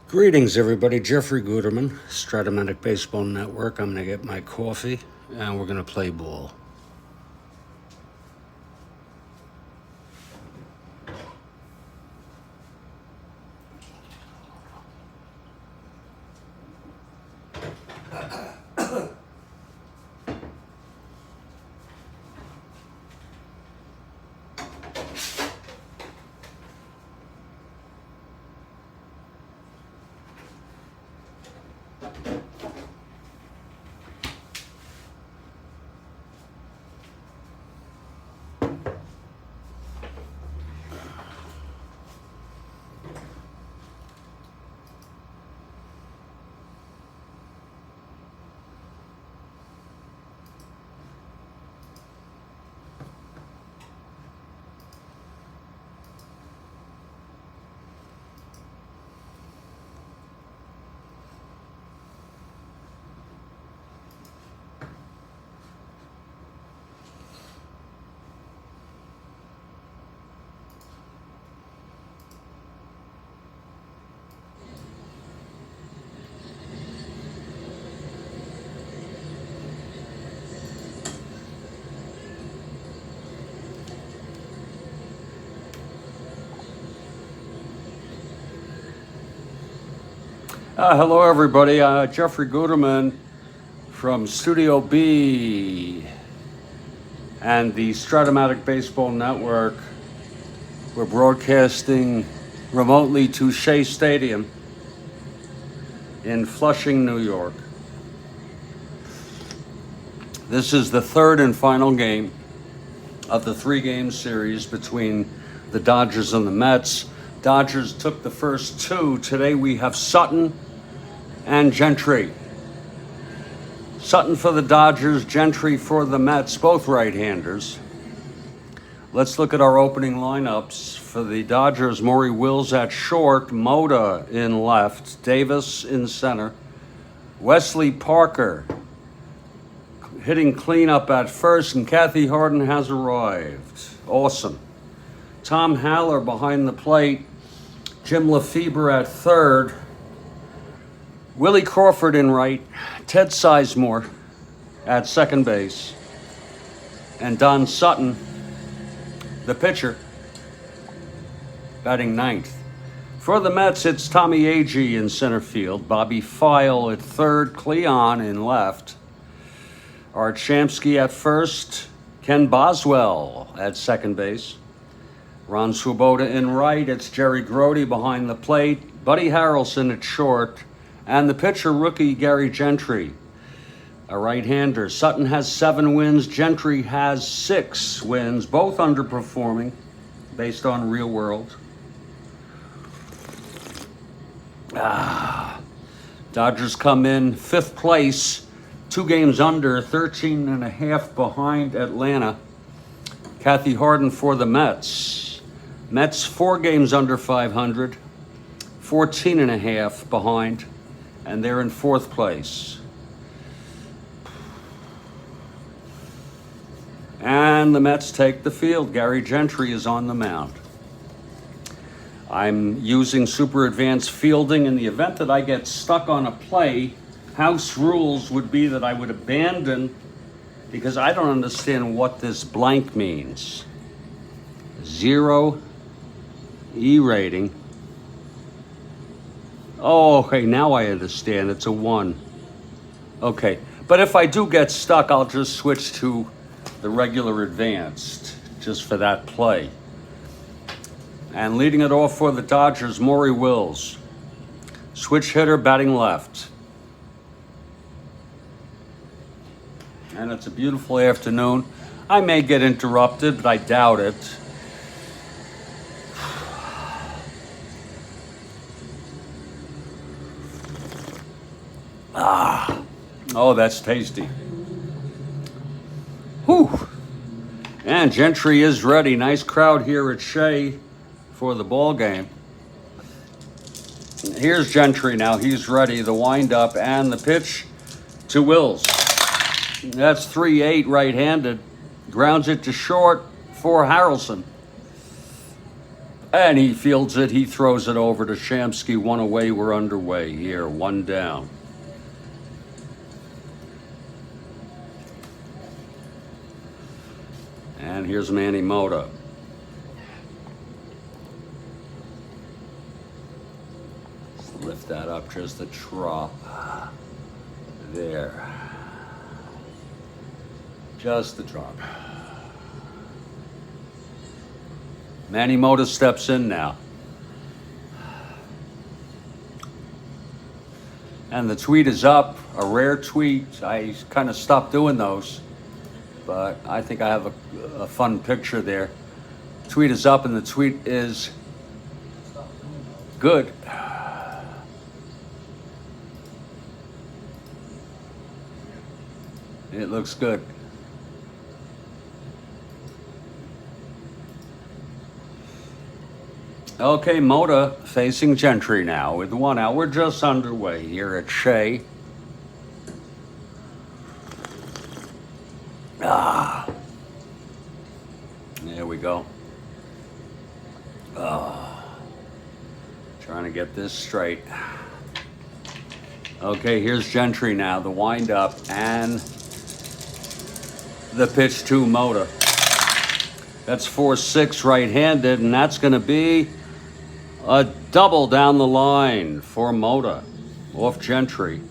Greetings, everybody. Jeffrey Guterman, Strat-O-Matic Baseball Network. I'm going to get my coffee, and we're going to play ball. Hello, everybody. Jeffrey Guterman from Studio B and the Strat-O-Matic Baseball Network. We're broadcasting remotely to Shea Stadium in Flushing, New York. This is the third and final game of the three-game series between the Dodgers and the Mets. Dodgers took the first two. Today we have Sutton and Gentry. Sutton for the Dodgers, Gentry for the Mets, both right-handers. Let's look at our opening lineups. For the Dodgers, Maury Wills at short, Mota in left, Davis in center, Wesley Parker hitting cleanup at first, and Kathy Harden has arrived. Awesome. Tom Haller behind the plate, Jim Lefebvre at third, Willie Crawford in right, Ted Sizemore at second base, and Don Sutton, the pitcher, batting ninth. For the Mets, it's Tommy Agee in center field, Bobby File at third, Cleon in left, Art Shamsky at first, Ken Boswell at second base, Ron Swoboda in right, it's Jerry Grody behind the plate, Buddy Harrelson at short, and the pitcher rookie Gary Gentry, a right-hander. Sutton has 7 wins, Gentry has 6 wins, both underperforming based on real world. Dodgers come in 5th place, 2 games under, 13 and a half behind Atlanta. Kathy Harden for the Mets. Mets 4 games under 500, 14 and a half behind, and they're in 4th place. And the Mets take the field. Gary Gentry is on the mound. I'm using super advanced fielding. In the event that I get stuck on a play, house rules would be that I would abandon, because I don't understand what this blank means. 0 E rating. Oh, okay, now I understand. It's a 1. Okay, but if I do get stuck, I'll just switch to the regular advanced, just for that play. And leading it off for the Dodgers, Maury Wills. Switch hitter, batting left. And it's a beautiful afternoon. I may get interrupted, but I doubt it. Oh, that's tasty. Whew. And Gentry is ready. Nice crowd here at Shea for the ball game. Here's Gentry now. He's ready. The windup and the pitch to Wills. That's 3-8 right-handed. Grounds it to short for Harrelson. And he fields it. He throws it over to Shamsky. One away. We're underway here. One down. And here's Manny Mota. Let's lift that up just a drop. There. Just the drop. Manny Mota steps in now. And the tweet is up, a rare tweet. I kind of stopped doing those, but I think I have a fun picture there. Tweet is up and the tweet is good. It looks good. Okay, Mota facing Gentry now with 1 out. We're just underway here at Shea. There we go. Trying to get this straight. Okay, here's Gentry now, the wind-up and the pitch to Mota. That's 4-6 right-handed, and that's going to be a double down the line for Mota off Gentry.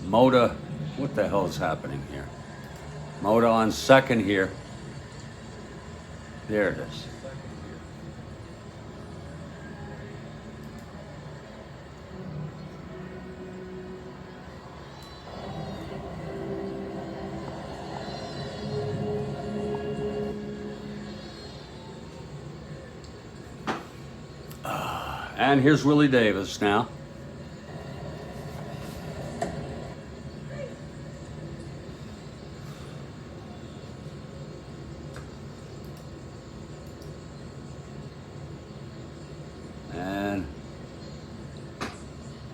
Mota, what the hell is happening here? Mota on second here. There it is. And here's Willie Davis now. And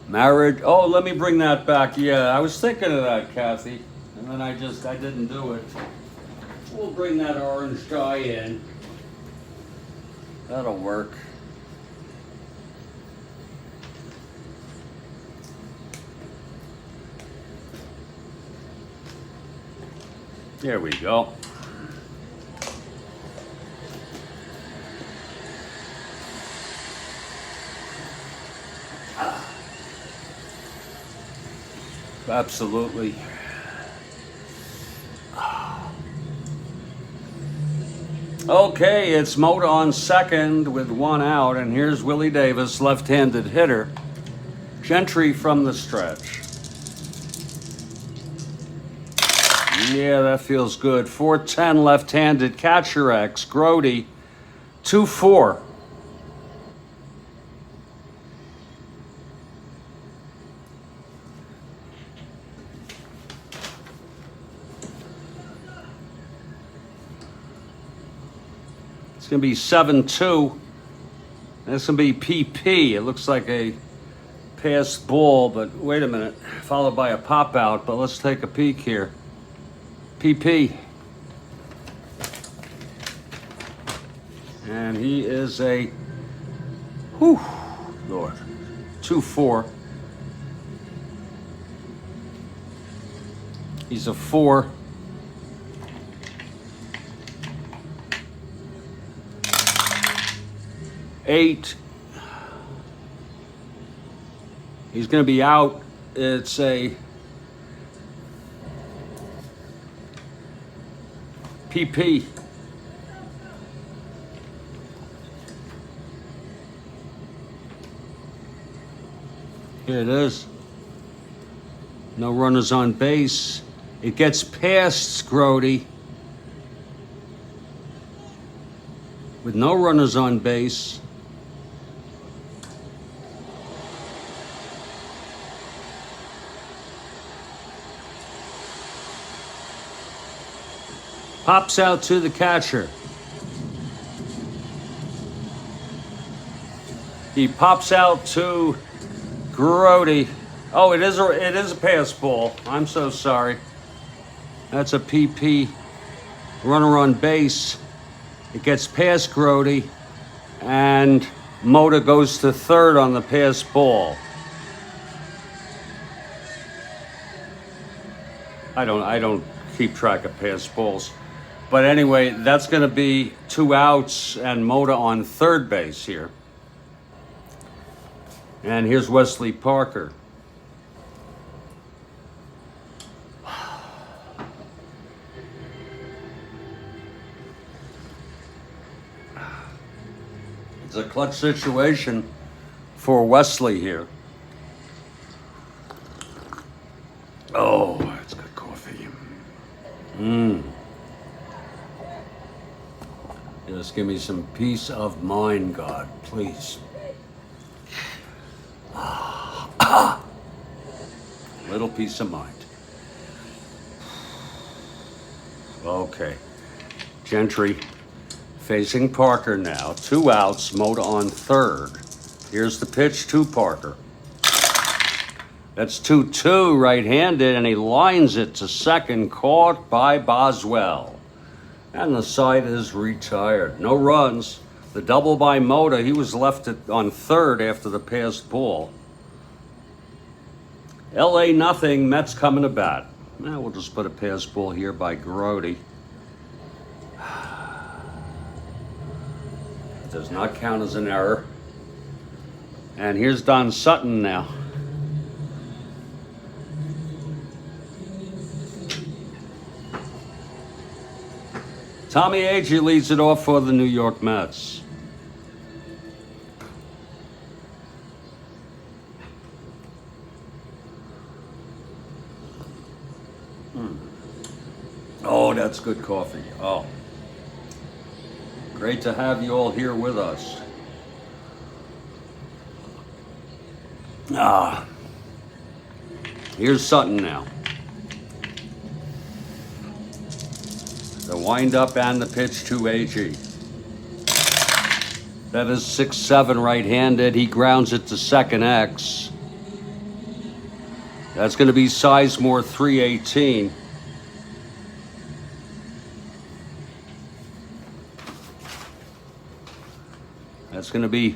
marriage. Oh, let me bring that back. Yeah, I was thinking of that, Kathy. And then I didn't do it. We'll bring that orange guy in. That'll work. There we go. Absolutely. Okay, it's Mota on second with 1 out, and here's Willie Davis, left-handed hitter. Gentry from the stretch. Yeah, that feels good. 4-10 left-handed catcher X. Grody, 2-4. It's going to be 7-2. That's going to be PP. It looks like a passed ball, but wait a minute. Followed by a pop out, but let's take a peek here. PP. And he is a, whew, Lord, 2-4. He's a 4. Eight. He's going to be out. It's a PP. Here it is. No runners on base. It gets past Grody with no runners on base. Pops out to the catcher. He pops out to Grody. Oh, it is a pass ball. I'm so sorry. That's a PP runner on base. It gets past Grody, and Mota goes to third on the pass ball. I don't keep track of pass balls. But anyway, that's going to be 2 outs and Mota on third base here. And here's Wesley Parker. It's a clutch situation for Wesley here. Oh, that's good coffee. Just give me some peace of mind, God, please. Little peace of mind. Okay. Gentry facing Parker now. 2 outs, Mota on third. Here's the pitch to Parker. That's 2-2 right-handed, and he lines it to second, caught by Boswell. And the side is retired. No runs. The double by Mota, he was left on third after the passed ball. LA nothing, Mets coming to bat. Now we'll just put a pass ball here by Grody. It does not count as an error. And here's Don Sutton now. Tommy Agee leads it off for the New York Mets. Oh, that's good coffee. Oh, great to have you all here with us. Here's Sutton now. The windup and the pitch to Agee. That is 6-7 right-handed. He grounds it to second X. That's going to be Sizemore 318. That's going to be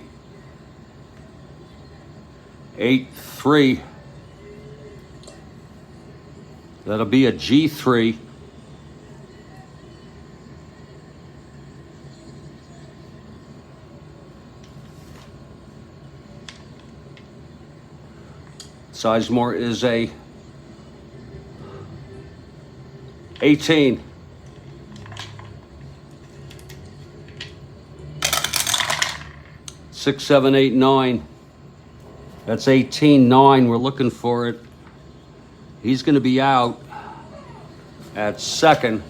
8-3. That'll be a G3. Sizemore is a 18. Six, 7, 8, 9. That's 18-9. We're looking for it. He's going to be out at second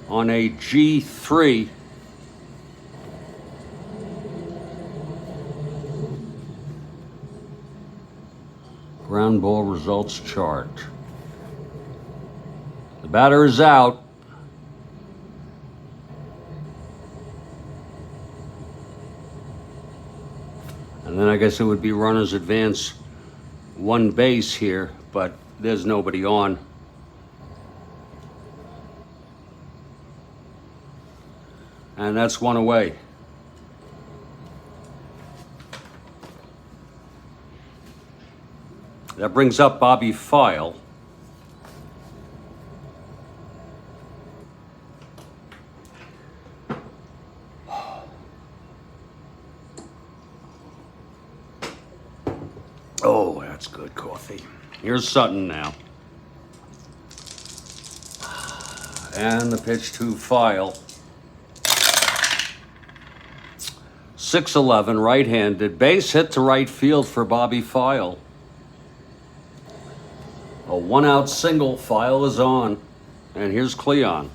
on a G3. Ground ball results chart. The batter is out. And then I guess it would be runners advance 1 base here, but there's nobody on. And that's 1 away. That brings up Bobby File. Oh, that's good coffee. Here's Sutton now. And the pitch to File. 6-11, right-handed. Base hit to right field for Bobby File. A 1-out single. File is on. And here's Cleon.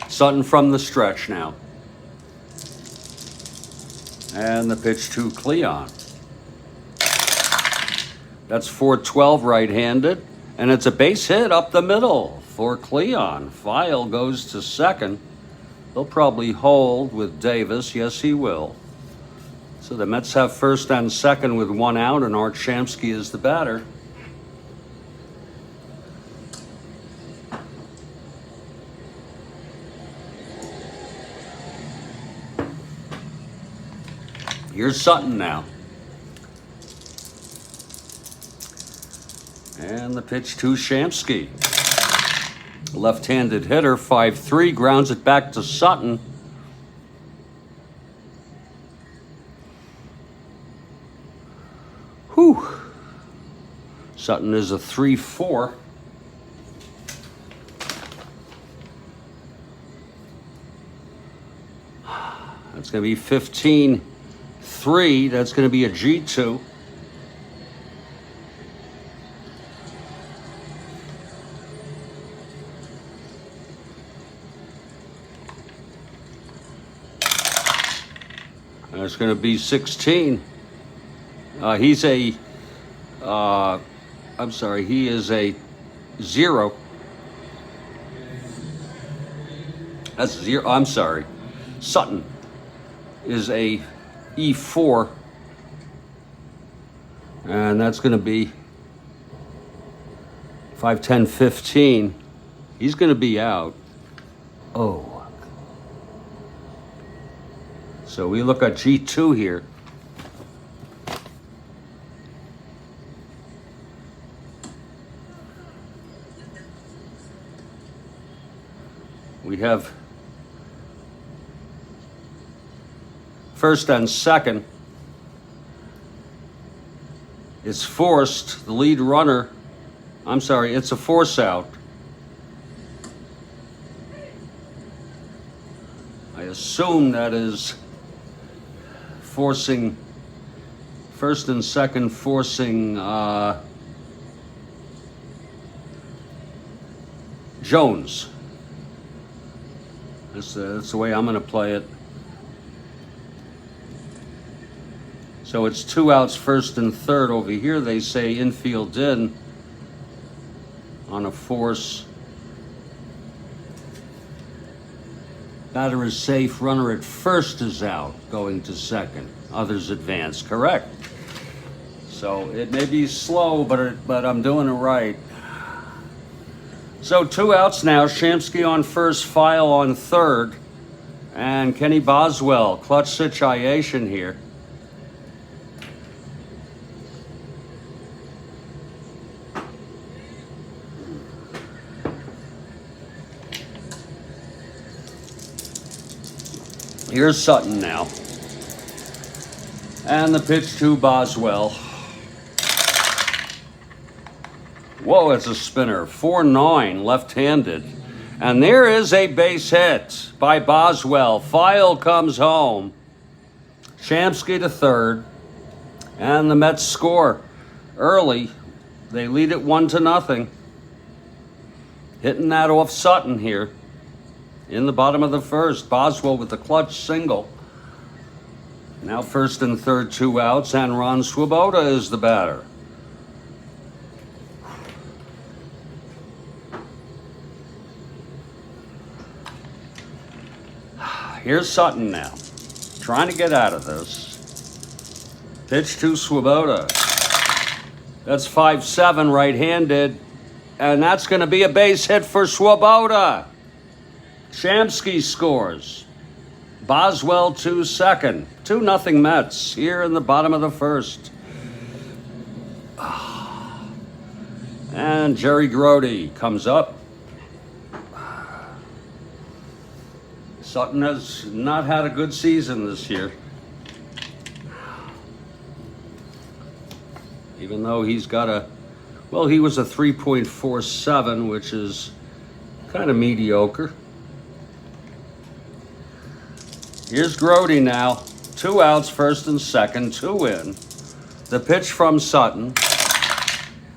Sutton from the stretch now. And the pitch to Cleon. That's 412 right-handed, and it's a base hit up the middle for Cleon. File goes to second. He'll probably hold with Davis. Yes, he will. So the Mets have first and second with one out, and Art Shamsky is the batter. Here's Sutton now. And the pitch to Shamsky. Left-handed hitter, 5-3, grounds it back to Sutton. Whew. Sutton is a 3-4. That's going to be 15-3. That's going to be a G2. It's going to be 16. He is a 0. That's 0. I'm sorry. Sutton is a E4. And that's going to be 5, 10, 15. He's going to be out. Oh. So we look at G2 here. We have first and second. It's forced. The lead runner, I'm sorry, it's a force out. I assume that is forcing first and second, forcing Jones. That's the way I'm going to play it. So it's 2 outs, first and third. Over here they say infield in on a force. Batter is safe, runner at first is out, going to second. Others advance, correct. So it may be slow, but I'm doing it right. So 2 outs now, Shamsky on first, File on third, and Kenny Boswell, clutch situation here. Here's Sutton now. And the pitch to Boswell. Whoa, it's a spinner. 4-9, left-handed. And there is a base hit by Boswell. File comes home. Shamsky to third. And the Mets score early. They lead it 1-0. Hitting that off Sutton here. In the bottom of the first, Boswell with the clutch single. Now first and third, 2 outs, and Ron Swoboda is the batter. Here's Sutton now, trying to get out of this. Pitch to Swoboda. That's 5-7 right-handed, and that's going to be a base hit for Swoboda. Shamsky scores. Boswell to second. 2-0 Mets here in the bottom of the first. And Jerry Grody comes up. Sutton has not had a good season this year. Even though he's got he was a 3.47, which is kind of mediocre. Here's Grody now. 2 outs, first and second, 2 in. The pitch from Sutton.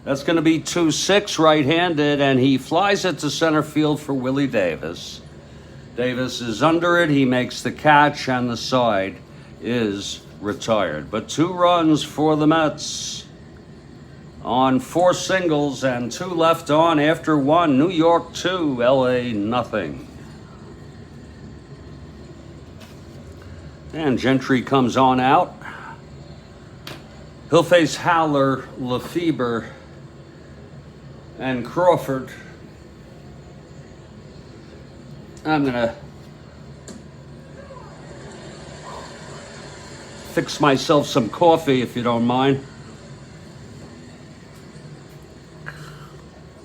That's going to be 2-6 right-handed, and he flies it to center field for Willie Davis. Davis is under it. He makes the catch, and the side is retired. But 2 runs for the Mets on 4 singles and 2 left on after 1. New York 2, LA nothing. And Gentry comes on out. He'll face Haller, Lefebvre, and Crawford. I'm going to fix myself some coffee if you don't mind.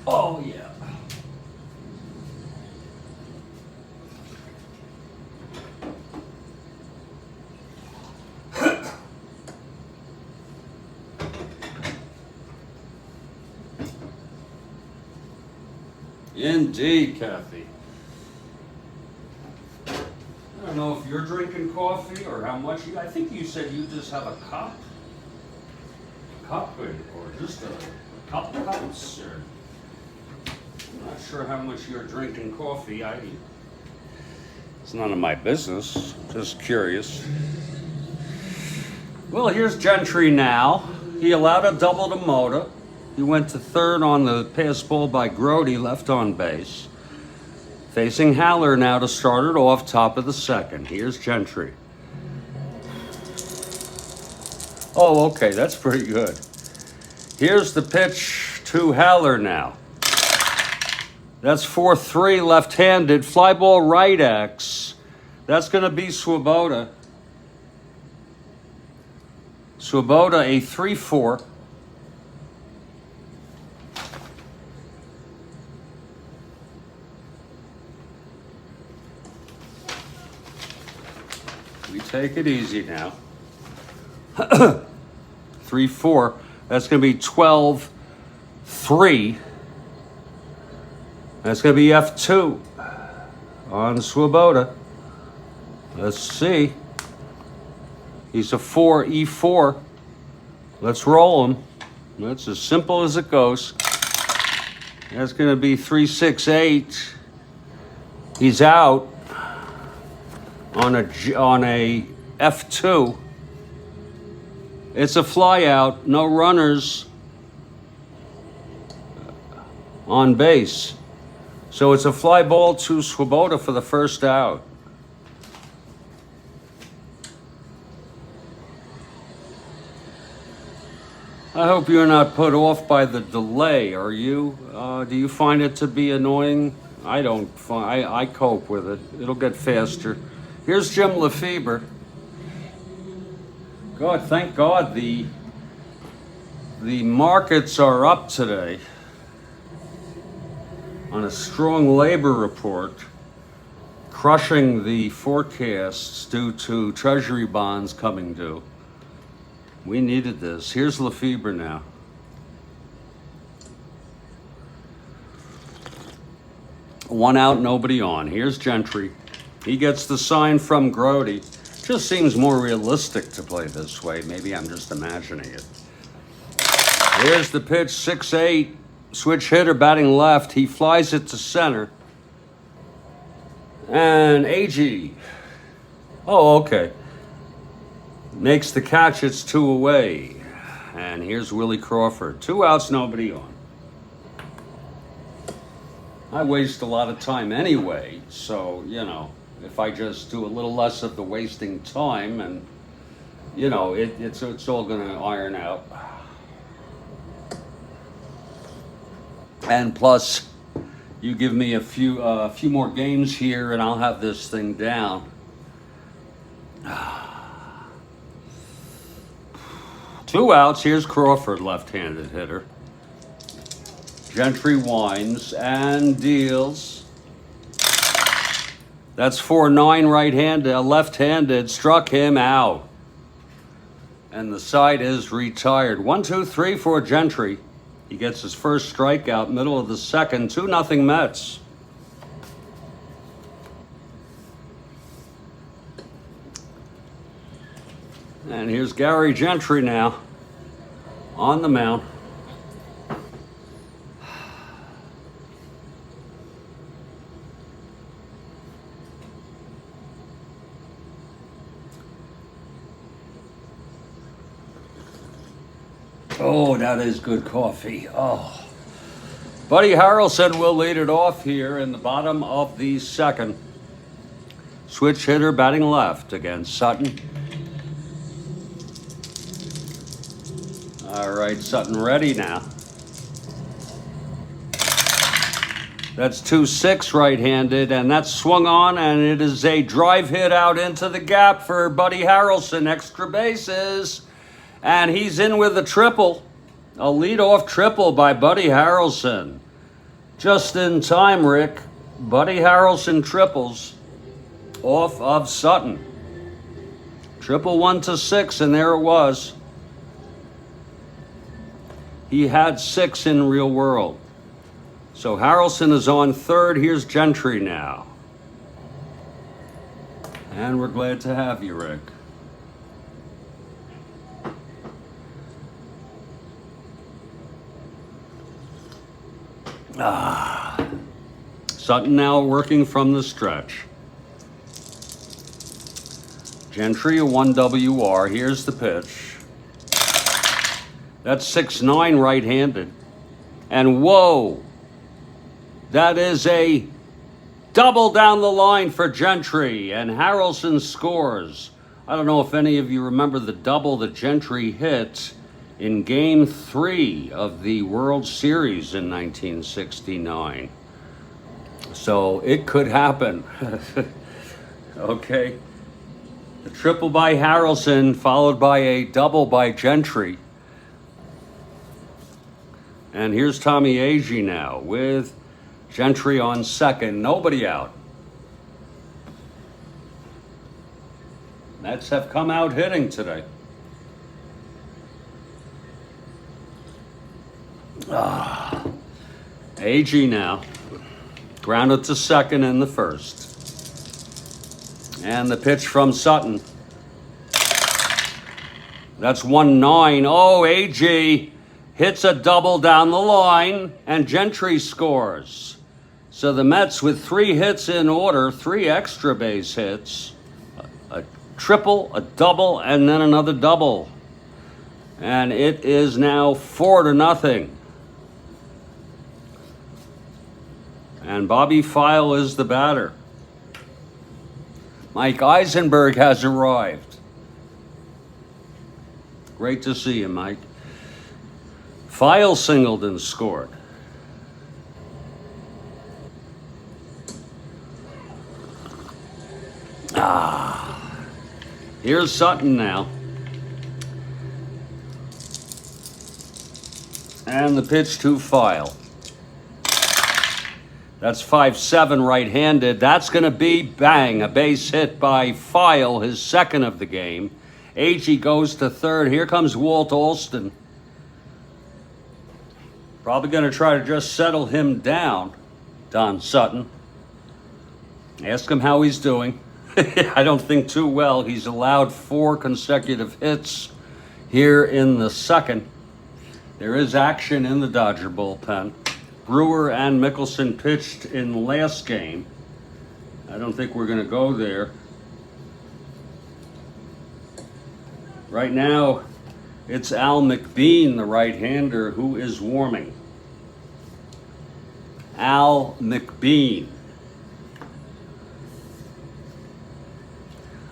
Oh, yeah. Indeed, Kathy. I don't know if you're drinking coffee or how much I think you said you just have a cup. Or just a couple cups. Or, I'm not sure how much you're drinking coffee. It's none of my business. Just curious. Well, here's Gentry now. He allowed a double to Mota. He went to third on the pass ball by Grody, left on base. Facing Haller now to start it off, top of the second. Here's Gentry. Oh, okay, that's pretty good. Here's the pitch to Haller now. That's 4-3 left-handed. Fly ball right X. That's going to be Swoboda. Swoboda a 3-4. We take it easy now. 3-4. That's going to be 12-3. That's going to be F2 on Swoboda. Let's see. He's a 4, E4. Let's roll him. That's as simple as it goes. That's going to be 3-6-8. He's out on a F2. It's a fly out. No runners on base. So it's a fly ball to Swoboda for the first out. I hope you're not put off by the delay, are you? Do you find it to be annoying? I don't. I cope with it. It'll get faster. Here's Jim Lefebvre. God, thank God the markets are up today on a strong labor report, crushing the forecasts due to Treasury bonds coming due. We needed this. Here's Lefebvre now. One out, nobody on. Here's Gentry. He gets the sign from Grody. Just seems more realistic to play this way. Maybe I'm just imagining it. Here's the pitch, 6-8. Switch hitter batting left. He flies it to center. And AG. Oh, okay. Makes the catch. It's 2 away. And here's Willie Crawford. 2 outs, nobody on. I waste a lot of time anyway. So, you know, if I just do a little less of the wasting time and, you know, it's all going to iron out. And plus, you give me a few more games here, and I'll have this thing down. 2 outs. Here's Crawford, left-handed hitter. Gentry winds and deals. That's 4-9 right-handed, left-handed. Struck him out, and the side is retired. 1-2-3 for Gentry. He gets his first strikeout, middle of the second. 2-0 Mets. And here's Gary Gentry now on the mound. Oh, that is good coffee. Oh. Buddy Harrelson will lead it off here in the bottom of the second. Switch hitter batting left against Sutton. All right, Sutton ready now. That's 2-6 right-handed, and that's swung on, and it is a drive hit out into the gap for Buddy Harrelson. Extra bases, and he's in with a triple. A leadoff triple by Buddy Harrelson. Just in time, Rick. Buddy Harrelson triples off of Sutton. Triple 1-6, and there it was. He had 6 in real world. So Harrelson is on third. Here's Gentry now. And we're glad to have you, Rick. Sutton now working from the stretch. Gentry a 1 WR. Here's the pitch. That's 6-9 right-handed. And whoa! That is a double down the line for Gentry, and Harrelson scores. I don't know if any of you remember the double that Gentry hit in Game 3 of the World Series in 1969. So it could happen. Okay. The triple by Harrelson followed by a double by Gentry. And here's Tommy Agee now with Gentry on second, nobody out. Mets have come out hitting today. Agee now, grounded to second in the first. And the pitch from Sutton. That's 1-9. Oh, Agee hits a double down the line, and Gentry scores. So the Mets with 3 hits in order, 3 extra base hits, a triple, a double, and then another double. And it is now 4-0. And Bobby File is the batter. Mike Eisenberg has arrived. Great to see you, Mike. File singled and scored. Here's Sutton now. And the pitch to File. That's 5-7 right-handed. That's going to be, bang, a base hit by File, his second of the game. Agee goes to third. Here comes Walt Alston. Probably going to try to just settle him down, Don Sutton. Ask him how he's doing. I don't think too well. He's allowed 4 consecutive hits here in the second. There is action in the Dodger bullpen. Brewer and Mickelson pitched in the last game. I don't think we're going to go there. Right now, it's Al McBean, the right-hander, who is warming. Al McBean.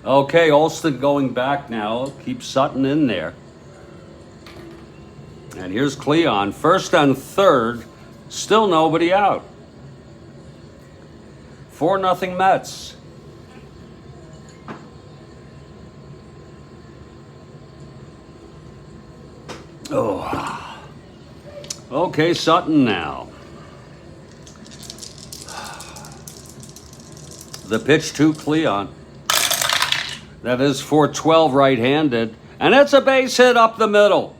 Okay, Alston going back now. Keep Sutton in there. And here's Cleon. First and third. Still nobody out. 4-0 Mets. Oh. Okay, Sutton now. The pitch to Cleon. That is 4-12 right-handed. And it's a base hit up the middle.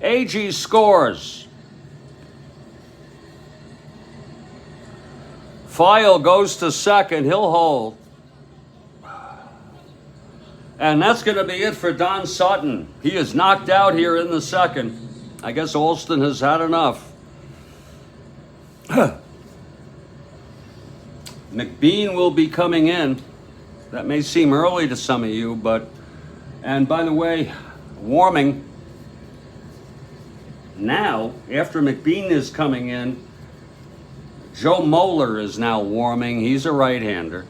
Agee scores. File goes to second. He'll hold. And that's going to be it for Don Sutton. He is knocked out here in the second. I guess Alston has had enough. McBean will be coming in. That may seem early to some of you, but... And by the way, warming. Now, after McBean is coming in, Joe Moeller is now warming. He's a right-hander.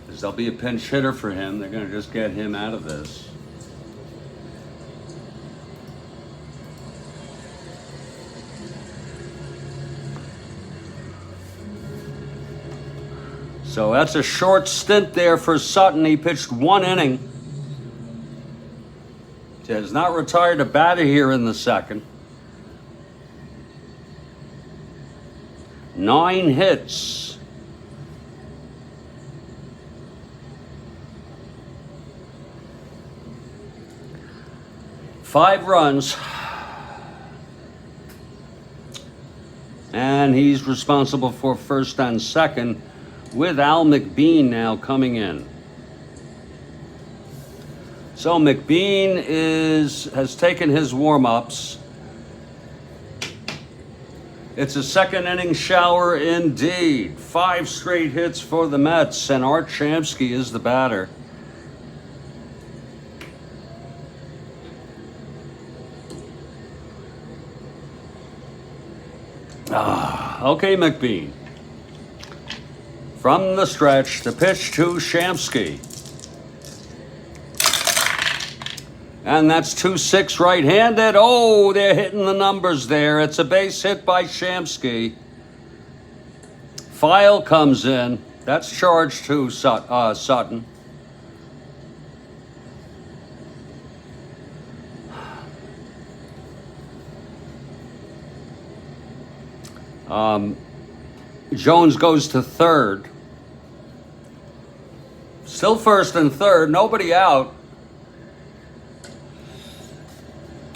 There'll be a pinch hitter for him. They're going to just get him out of this. So that's a short stint there for Sutton. He pitched 1 inning. He has not retired a batter here in the second. 9 hits. Five runs. And he's responsible for first and second, with Al McBean now coming in. So McBean has taken his warm-ups. It's a second inning shower indeed. 5 straight hits for the Mets, and Art Shamsky is the batter. Okay, McBean. From the stretch, the pitch to Shamsky. And that's 2-6 right-handed. Oh, they're hitting the numbers there. It's a base hit by Shamsky. File comes in. That's charged to Sutton. Jones goes to third. Still first and third, nobody out.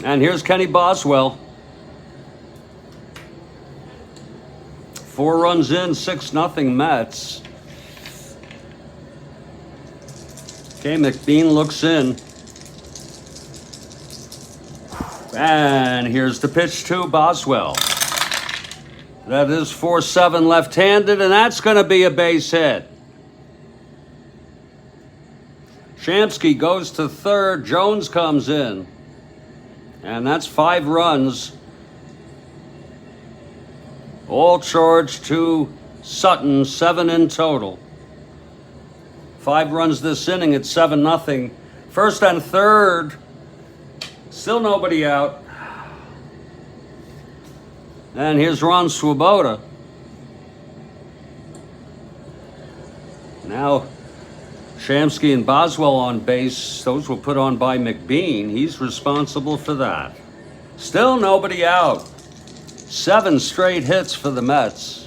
And here's Kenny Boswell. 4 runs in, 6-0 Mets. Okay, McBean looks in. And here's the pitch to Boswell. That is 4-7 left-handed, and that's going to be a base hit. Shamsky goes to third. Jones comes in. And that's 5 runs. All charged to Sutton, 7 in total. 5 runs this inning at 7-0. First and third. Still nobody out. And here's Ron Swoboda. Now, Shamsky and Boswell on base. Those were put on by McBean. He's responsible for that. Still nobody out. 7 straight hits for the Mets.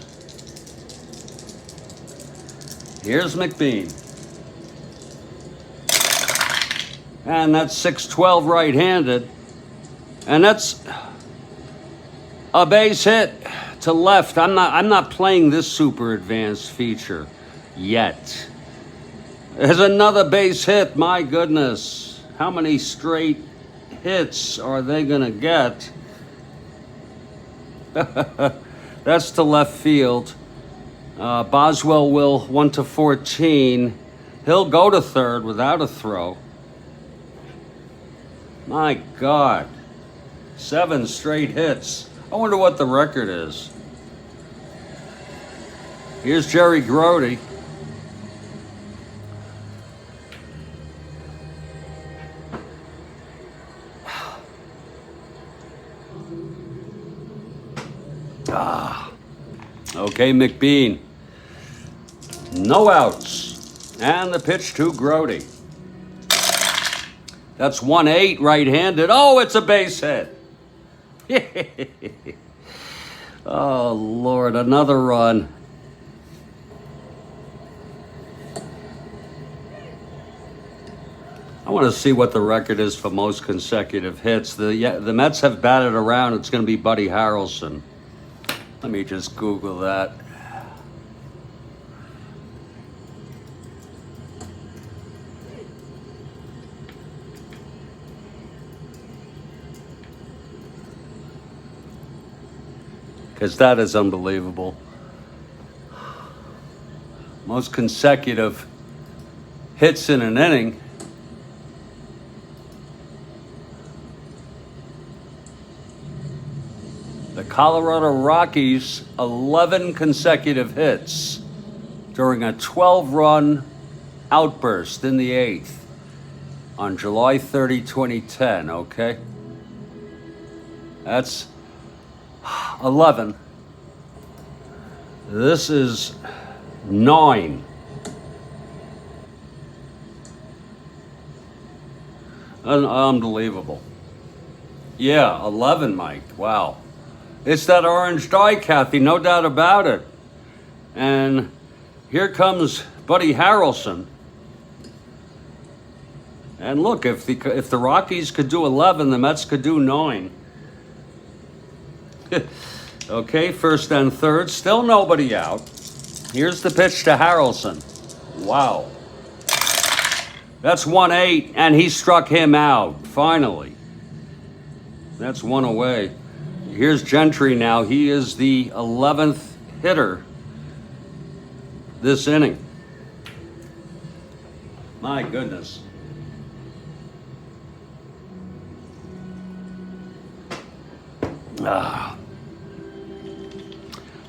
Here's McBean. And that's 6-12 right-handed. And that's a base hit to left. I'm not playing this super advanced feature yet. There's another base hit. My goodness. How many straight hits are they going to get? That's to left field. Boswell will 1-14. He'll go to third without a throw. My God. 7 straight hits. I wonder what the record is. Here's Jerry Grody. Okay, McBean. No outs. And the pitch to Grody. That's 1-8 right-handed. Oh, it's a base hit. Oh, Lord, another run. I want to see what the record is for most consecutive hits. The Mets have batted around. It's going to be Buddy Harrelson. Let me just Google that. Because that is unbelievable. Most consecutive hits in an inning. Colorado Rockies 11 consecutive hits during a 12-run outburst in the 8th on July 30, 2010, okay? That's 11. This is 9. Unbelievable. Yeah, 11, Mike. Wow. It's that orange dye, Kathy, no doubt about it. And here comes Buddy Harrelson. And look, if the Rockies could do 11, the Mets could do 9. Okay, first and third, still nobody out. Here's the pitch to Harrelson. Wow. That's 1-8, and he struck him out, finally. That's 1 away. Here's Gentry now. He is the 11th hitter this inning. My goodness.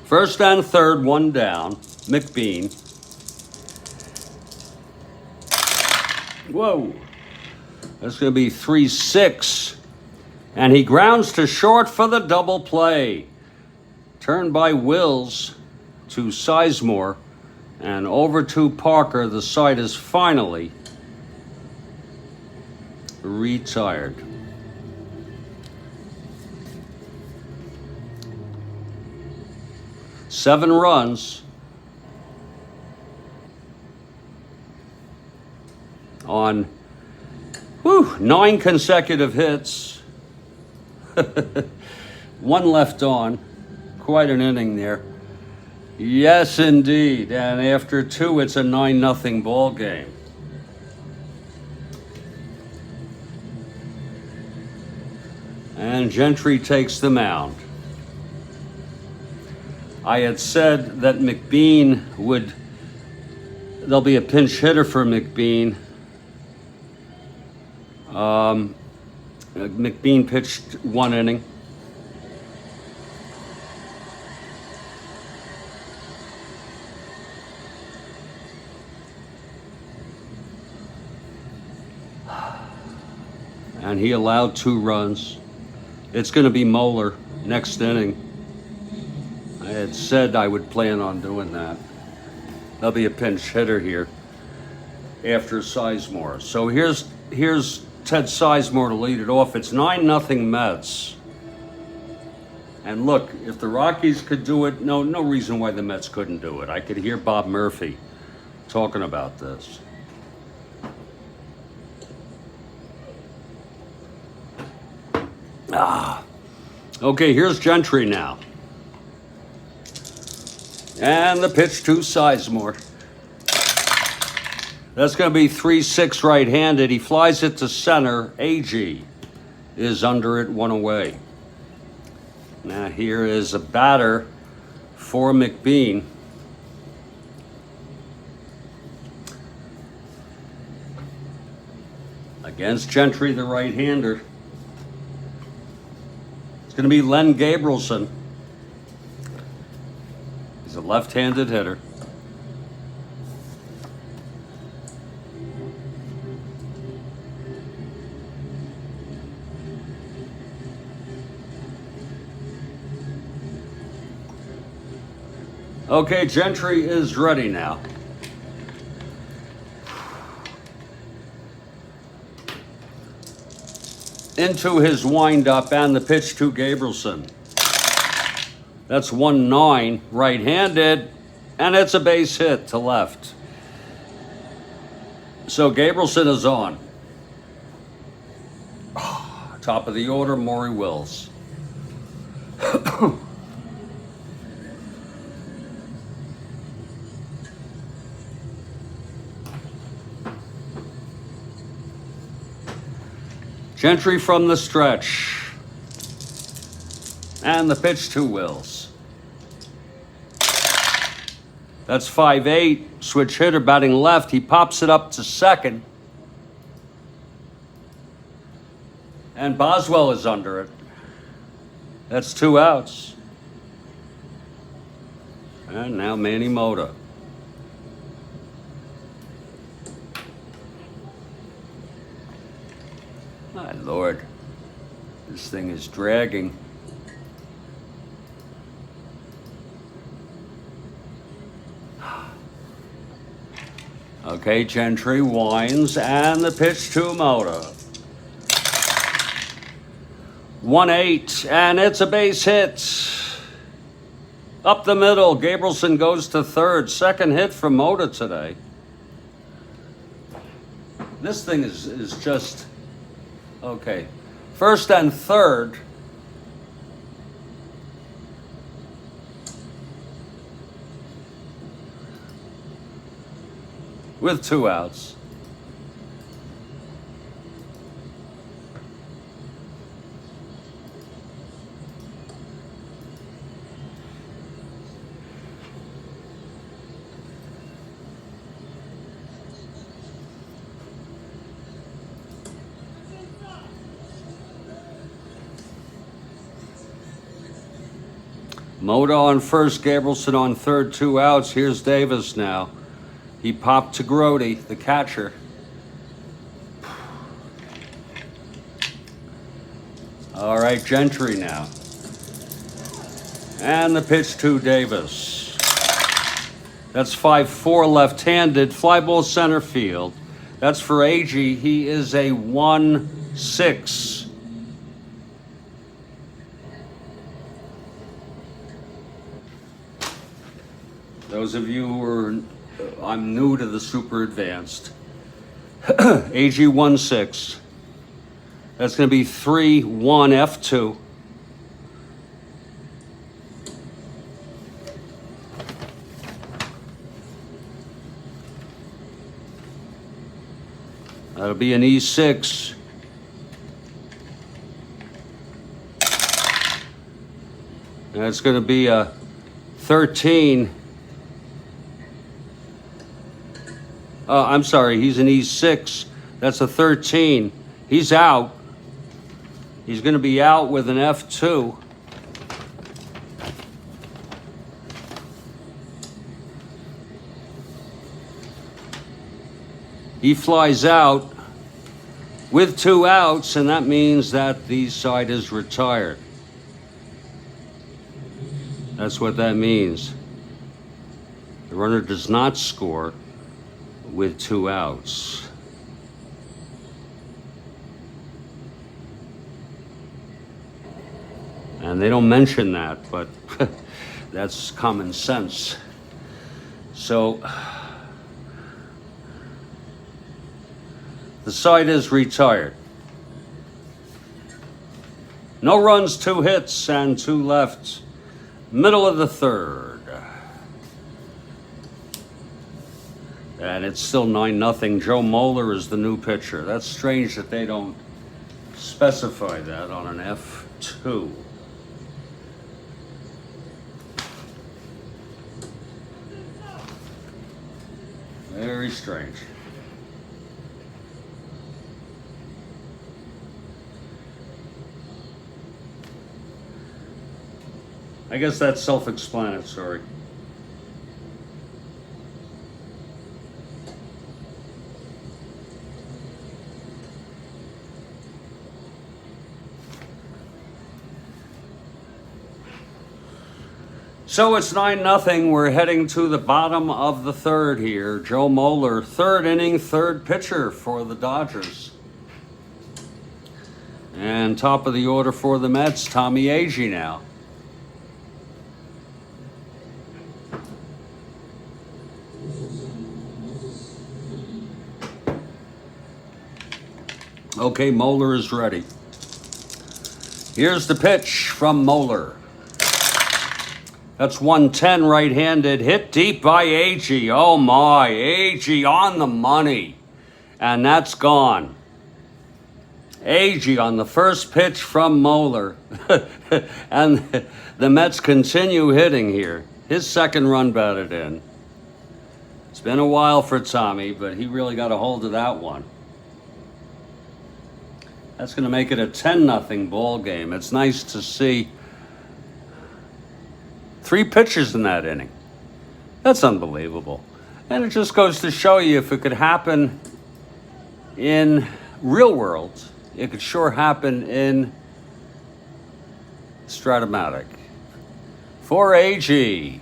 First and third, 1 down. McBean. Whoa. That's going to be 3-6. And he grounds to short for the double play. Turned by Wills to Sizemore and over to Parker. The side is finally retired. Seven runs on 9 consecutive hits. 1 left on. Quite an inning there. Yes, indeed. And after 2, it's a 9-0 ball game. And Gentry takes the mound. I had said that there'll be a pinch hitter for McBean. McBean pitched 1 inning. And he allowed 2 runs. It's going to be Moeller next inning. I had said I would plan on doing that. There'll be a pinch hitter here after Sizemore. So here's Ted Sizemore to lead it off. It's 9-0 Mets. And look, if the Rockies could do it, no reason why the Mets couldn't do it. I could hear Bob Murphy talking about this. Okay, here's Gentry now. And the pitch to Sizemore. That's going to be 3-6 right-handed. He flies it to center. AG is under it, 1 away. Now here is a batter for McBean. Against Gentry, the right-hander. It's going to be Len Gabrielson. He's a left-handed hitter. Okay, Gentry is ready now. Into his windup and the pitch to Gabrielson. That's 1-9, right-handed, and it's a base hit to left. So Gabrielson is on. Top of the order, Maury Wills. Gentry from the stretch. And the pitch to Wills. That's 5-8. Switch hitter batting left. He pops it up to second. And Boswell is under it. That's 2 outs. And now Manny Mota. My Lord, this thing is dragging. Okay, Gentry winds, and the pitch to Mota. 1-8, and it's a base hit. Up the middle, Gabrielson goes to third. Second hit from Mota today. This thing is just... Okay. First and third. With 2 outs. Mota on first, Gabrielson on third, 2 outs. Here's Davis now. He popped to Grody, the catcher. All right, Gentry now. And the pitch to Davis. That's 5-4 left-handed. Fly ball center field. That's for Agee. He is a 1-6. Those of you who are, I'm new to the super advanced. Agee 1-6. That's going to be 3-1 F2. That'll be an E6. And it's going to be a 13. I'm sorry, he's an E6. That's a 13. He's out. He's going to be out with an F2. He flies out with 2 outs, and that means that the side is retired. That's what that means. The runner does not score with 2 outs. And they don't mention that, but that's common sense. So the side is retired. No runs, 2 hits, and 2 left. Middle of the third. And it's still 9-0. Joe Moeller is the new pitcher. That's strange that they don't specify that on an F2. Very strange. I guess that's self-explanatory. So it's 9-0. We're heading to the bottom of the third here. Joe Moeller, third inning, third pitcher for the Dodgers. And top of the order for the Mets, Tommy Agee now. Okay, Moeller is ready. Here's the pitch from Moeller. That's 110 right-handed, hit deep by Agee. Oh my, Agee on the money. And that's gone. Agee on the first pitch from Moeller. And the Mets continue hitting here. His second run batted in. It's been a while for Tommy, but he really got a hold of that one. That's going to make it a 10-0 ball game. It's nice to see 3 pitchers in that inning. That's unbelievable. And it just goes to show you, if it could happen in real world, it could sure happen in Strat-O-Matic. For AG,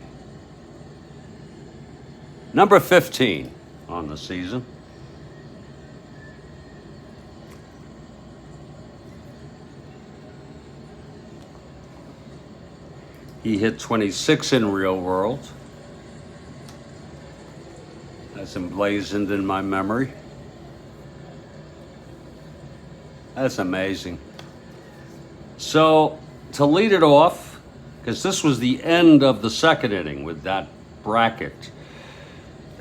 number 15 on the season. He hit 26 in real world. That's emblazoned in my memory. That's amazing. So, to lead it off, because this was the end of the second inning with that bracket,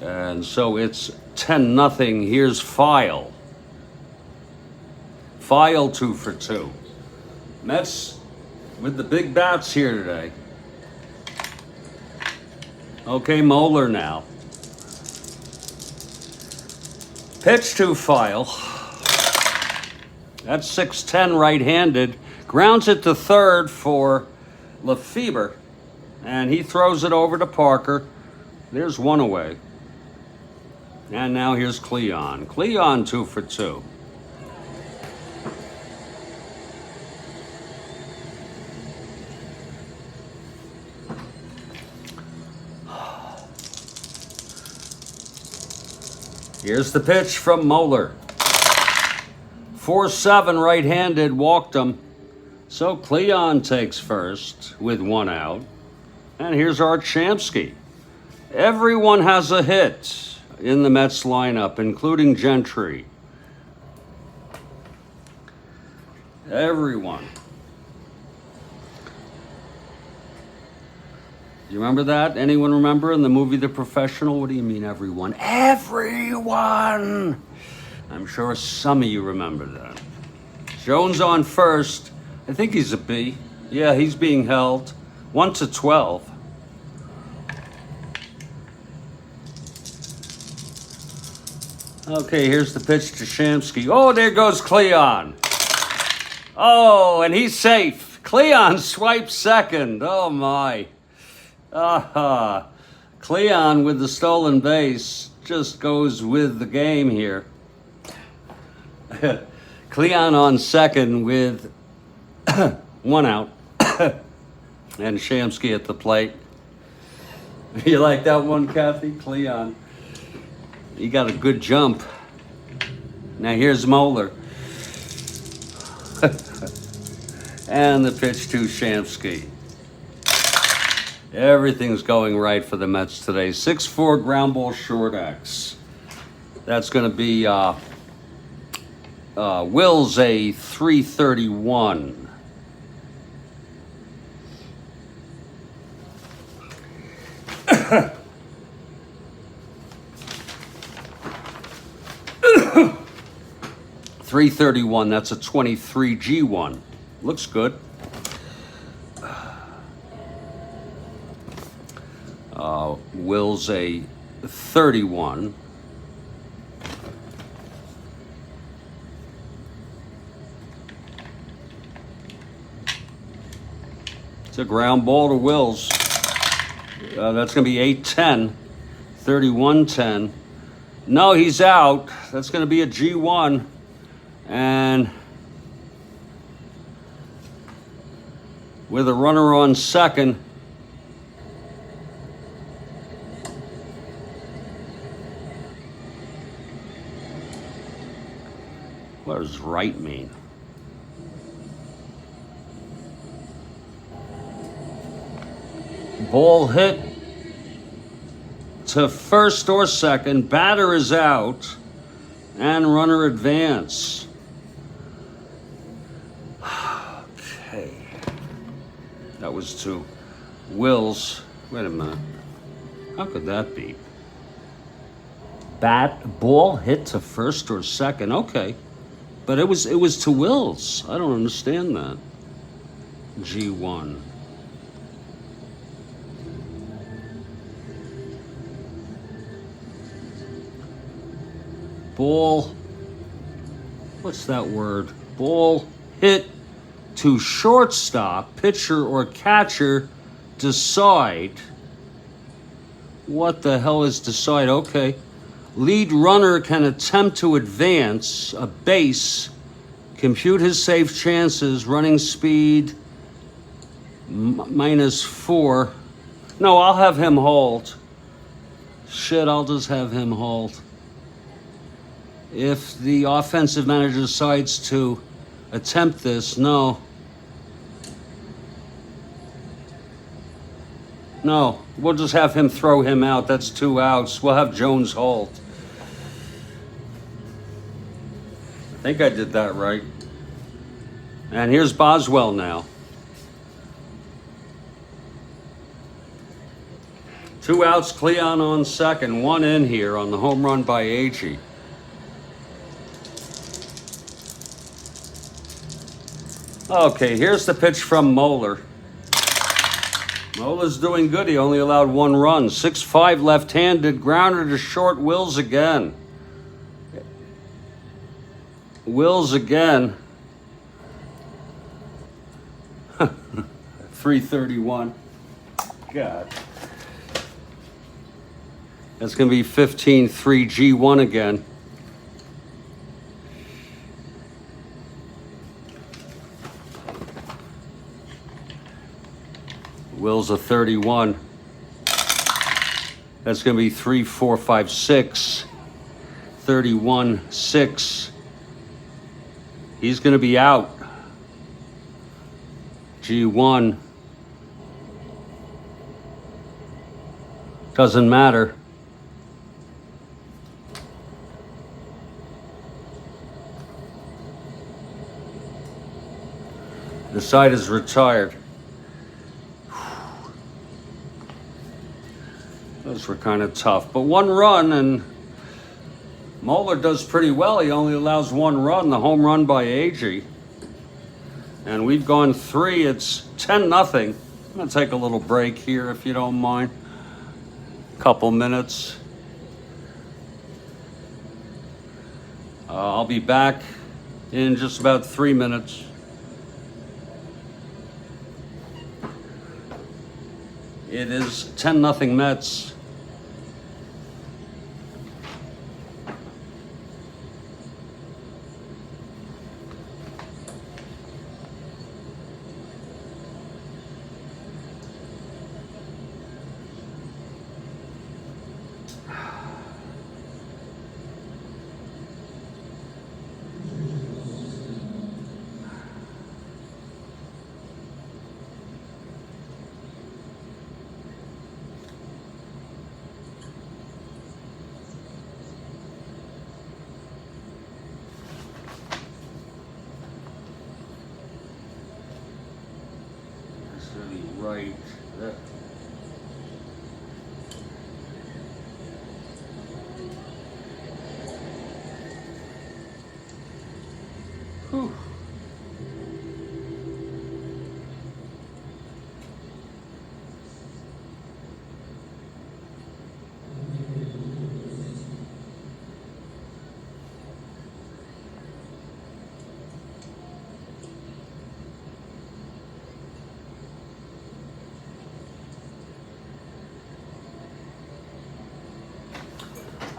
and so it's 10-0. Here's File. File 2 for 2. Mets with the big bats here today. Okay, Moeller now. Pitch to File. That's 6'10", right-handed. Grounds it to third for Lefebvre, and he throws it over to Parker. There's one away. And now here's Cleon. Cleon 2 for 2. Here's the pitch from Moeller. 4-7, right-handed, walked him. So Cleon takes first with one out. And here's Archamsky. Everyone has a hit in the Mets lineup, including Gentry. Everyone. You remember that? Anyone remember in the movie The Professional? What do you mean, everyone? Everyone! I'm sure some of you remember that. Jones on first. I think he's a B. Yeah, he's being held. 1-12. Okay, here's the pitch to Shamsky. Oh, there goes Cleon. Oh, and he's safe. Cleon swipes second. Oh, my. Cleon with the stolen base just goes with the game here. Cleon on second with one out. And Shamsky at the plate. You like that one, Kathy? Cleon. He got a good jump. Now here's Moeller. And the pitch to Shamsky. Everything's going right for the Mets today. 6-4 ground ball short X. That's going to be Will's a 331. .331. That's a 23 G1. Looks good. Will's a 31. It's a ground ball to Will's. That's going to be 8-10. 31-10. No, he's out. That's going to be a G1. And with a runner on second, what does right mean? Ball hit to first or second. Batter is out. And runner advance. Okay. That was to Will's. Wait a minute. How could that be? Ball hit to first or second. Okay. But it was to Will's. I don't understand that. G1. Ball. What's that word? Ball hit to shortstop, pitcher or catcher decide What the hell is decide? Okay. Lead runner can attempt to advance a base, compute his safe chances, running speed -4. No, I'll have him hold. Shit, I'll just have him hold. If the offensive manager decides to attempt this, no. No, we'll just have him throw him out. That's 2 outs. We'll have Jones hold. I think I did that right. And here's Boswell now. 2 outs, Cleon on second. 1 in here on the home run by Agee. Okay, here's the pitch from Moeller. Moeller's doing good. He only allowed 1 run. 6-5 left-handed. Grounder to short. Wills again. Wills again. 331. God. That's going to be 15-3 G1 again. Will's a 31. That's going to be 3, 4, 5, 6. 31, 6. He's going to be out. G1. Doesn't matter. The side is retired. Those were kind of tough. But 1 run, and Moeller does pretty well. He only allows 1 run, the home run by Agee. And we've gone 3. It's 10-0. I'm going to take a little break here, if you don't mind. Couple minutes. I'll be back in just about 3 minutes. It is 10-0 Mets. Right. Whew.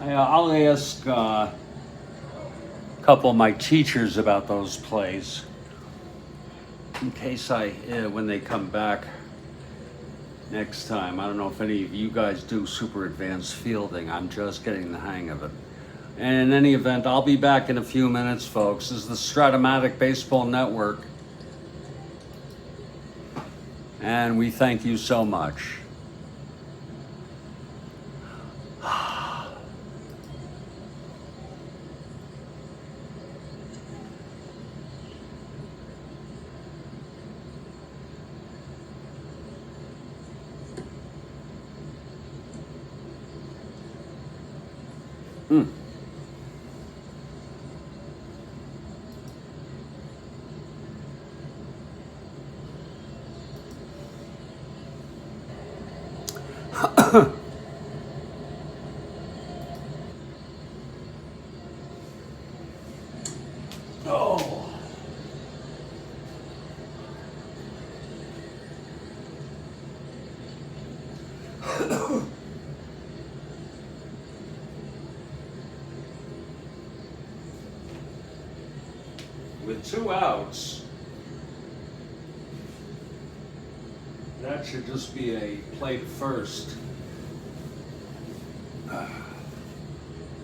I'll ask a couple of my teachers about those plays in case when they come back next time. I don't know if any of you guys do super advanced fielding. I'm just getting the hang of it. And in any event, I'll be back in a few minutes, folks. This is the Strat-O-Matic Baseball Network. And we thank you so much. with 2 outs. That should just be a play to first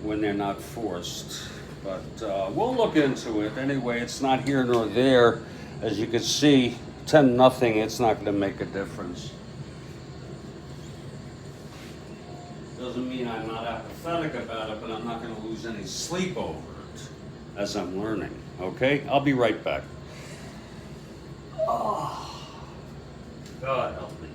when they're not forced. But we'll look into it. Anyway, it's not here nor there. As you can see, 10-0, it's not going to make a difference. Doesn't mean I'm not apathetic about it, but I'm not going to lose any sleep over it as I'm learning. Okay? I'll be right back. Oh, God help me.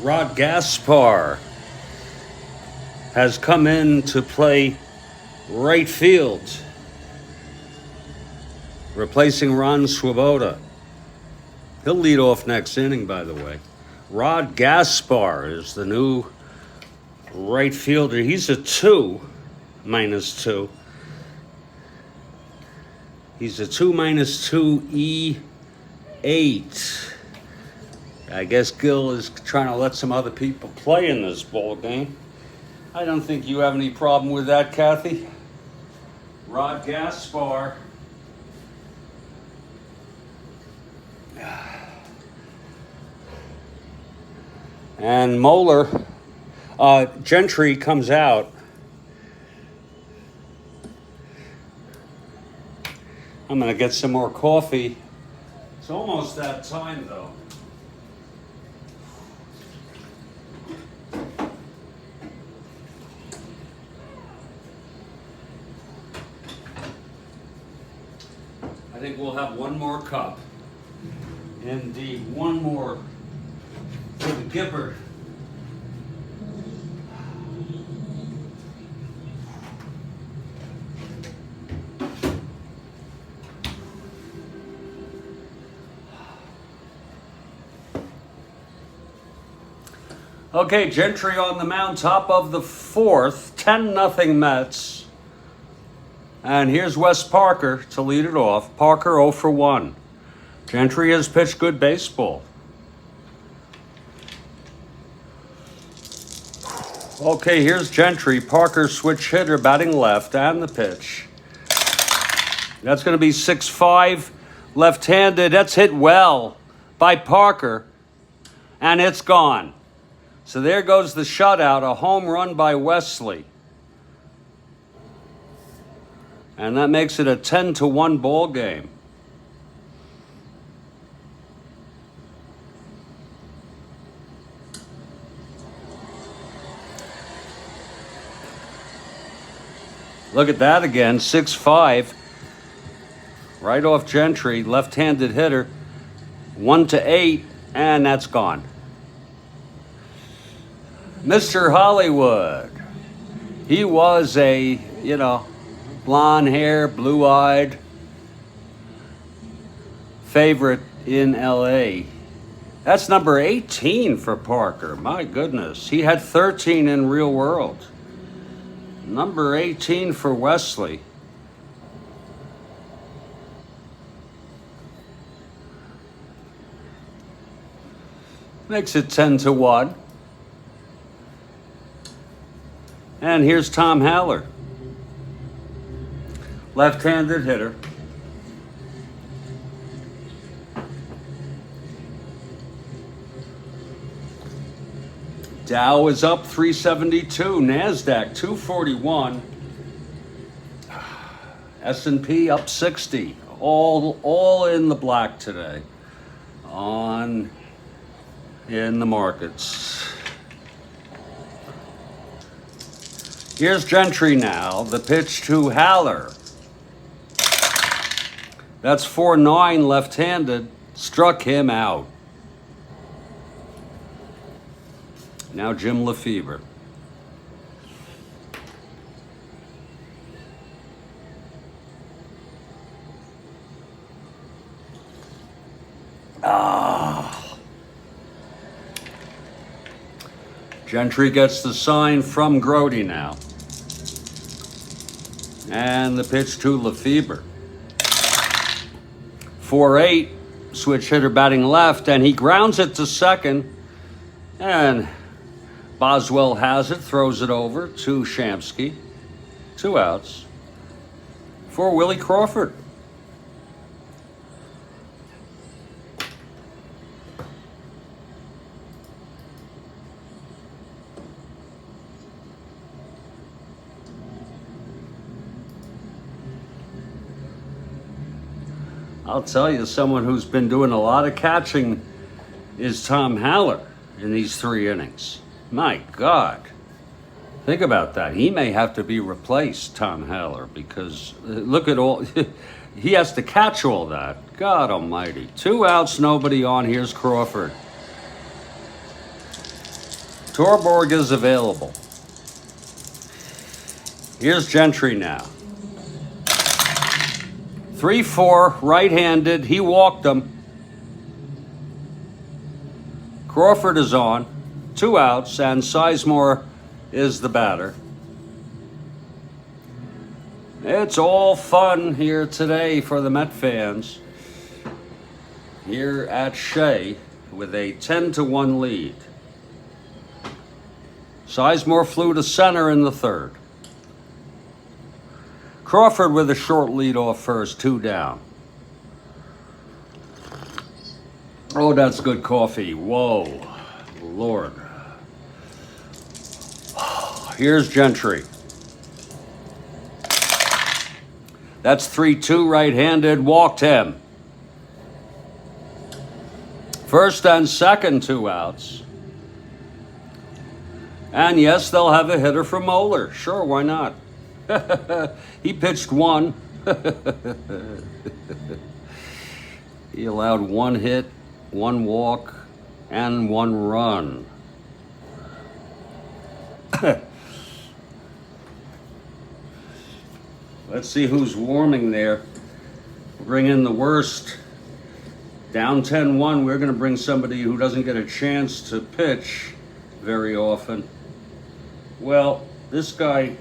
Rod Gaspar has come in to play right field, replacing Ron Swoboda. He'll lead off next inning, by the way. Rod Gaspar is the new right fielder. He's a 2, -2. He's a 2 -2 E8. I guess Gil is trying to let some other people play in this ball game. I don't think you have any problem with that, Kathy. Rod Gaspar. And Moeller, Gentry comes out. I'm going to get some more coffee. It's almost that time, though. I think we'll have one more cup. Indeed, one more for the Gibbard. Okay, Gentry on the mound, top of the fourth, 10-0 Mets. And here's Wes Parker to lead it off. Parker 0 for 1. Gentry has pitched good baseball. Okay, here's Gentry. Parker switch hitter, batting left, and the pitch. That's going to be 6-5, left-handed. That's hit well by Parker, and it's gone. So there goes the shutout, a home run by Wesley. And that makes it a 10-1 ball game. Look at that again, 6-5. Right off Gentry, left-handed hitter. 1-8, and that's gone. Mr. Hollywood. He was a, blonde hair, blue-eyed favorite in L.A. That's number 18 for Parker. My goodness. He had 13 in real world. Number 18 for Wesley. Makes it 10-1. And here's Tom Haller. Left-handed hitter. Dow is up 372. NASDAQ 241. S&P up 60. All in the black today. In the markets. Here's Gentry now. The pitch to Haller. That's 4-9 left-handed. Struck him out. Now Jim Lefebvre. Gentry gets the sign from Grody now. And the pitch to Lefebvre. 4-8, switch hitter batting left, and he grounds it to second. And Boswell has it, throws it over to Shamsky. 2 outs for Willie Crawford. I'll tell you, someone who's been doing a lot of catching is Tom Haller in these 3 innings. My God. Think about that. He may have to be replaced, Tom Haller, because look at all, he has to catch all that. God almighty. 2 outs, nobody on. Here's Crawford. Torborg is available. Here's Gentry now. 3-4, right-handed. He walked him. Crawford is on. 2 outs, and Sizemore is the batter. It's all fun here today for the Met fans. Here at Shea with a 10-1 lead. Sizemore flew to center in the 3rd. Crawford with a short lead off first, 2 down. Oh, that's good coffee. Whoa, Lord. Here's Gentry. That's 3-2 right-handed, walked him. First and second, 2 outs. And yes, they'll have a hitter for Moeller. Sure, why not? He pitched 1. He allowed 1 hit, 1 walk, and 1 run. Let's see who's warming there. Bring in the worst. Down 10-1, we're going to bring somebody who doesn't get a chance to pitch very often. Well, this guy,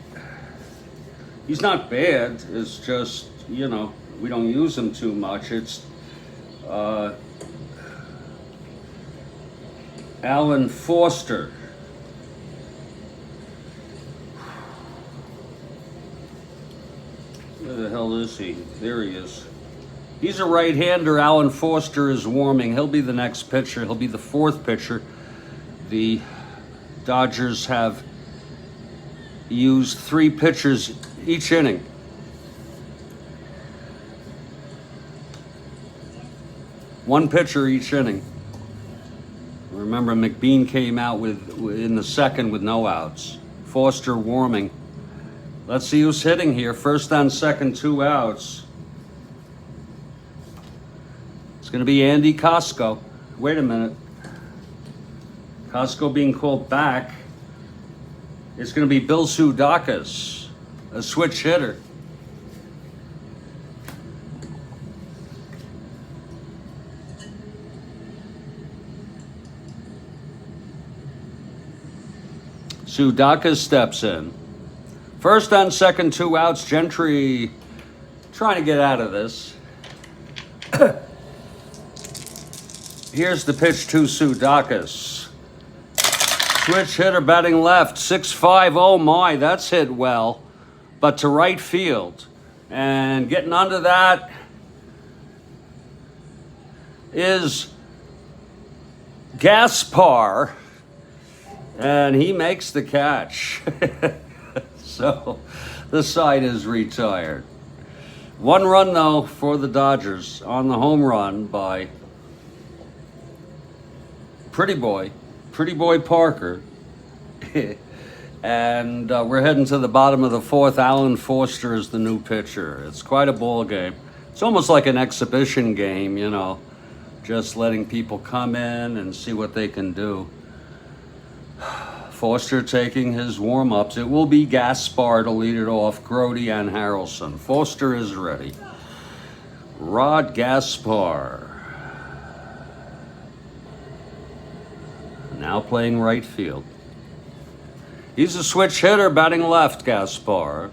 he's not bad. It's just, you know, we don't use him too much. It's Alan Foster. Where the hell is he? There he is. He's a right-hander. Alan Foster is warming. He'll be the next pitcher. He'll be the 4th pitcher. The Dodgers have used 3 pitchers each inning. One pitcher each inning. Remember, McBean came out in the second with no outs. Foster warming. Let's see who's hitting here. First and second, 2 outs. It's going to be Andy Costco. Wait a minute. Costco being called back. It's going to be Bill Sudakis, a switch hitter. Sudakis steps in. First and second, 2 outs. Gentry trying to get out of this. Here's the pitch to Sudakis. Switch hitter batting left, 6'5". Oh my, that's hit well. But to right field. And getting under that is Gaspar. And he makes the catch. So the side is retired. 1 run though for the Dodgers on the home run by Pretty Boy Parker. And we're heading to the bottom of the 4th. Alan Foster is the new pitcher. It's quite a ball game. It's almost like an exhibition game, you know, just letting people come in and see what they can do. Foster taking his warm-ups. It will be Gaspar to lead it off, Grody and Harrelson. Foster is ready. Rod Gaspar. Now playing right field. He's a switch hitter batting left, Gaspar.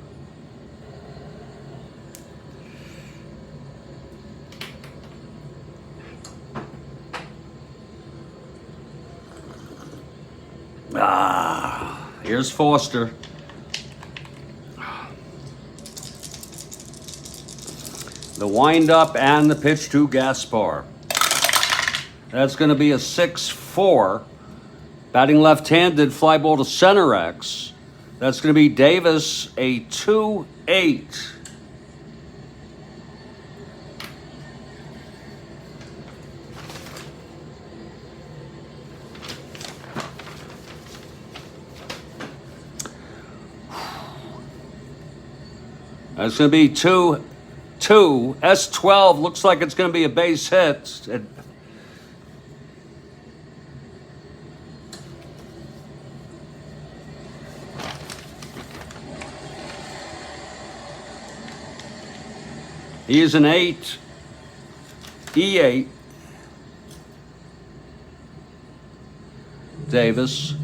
Here's Foster. The windup and the pitch to Gaspar. That's going to be a 6-4. Batting left-handed, fly ball to center X. That's going to be Davis, a 2-8. That's going to be 2-2. S12 looks like it's going to be a base hit. He is an 8. E8. Davis.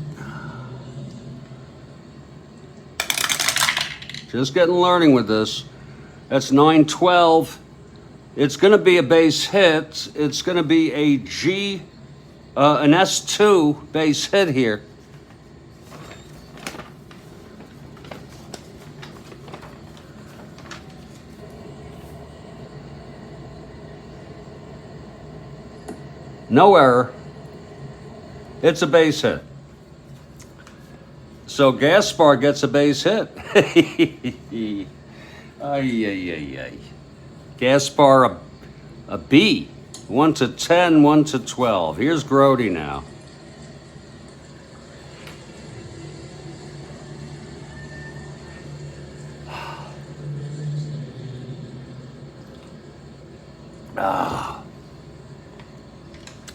Just getting learning with this. That's 9-12. It's going to be a base hit. It's going to be a an S2 base hit here. No error. It's a base hit. So Gaspar gets a base hit. Ay, ay, ay, ay. Gaspar a B. 1 to 10, 1 to 12. Here's Grody now.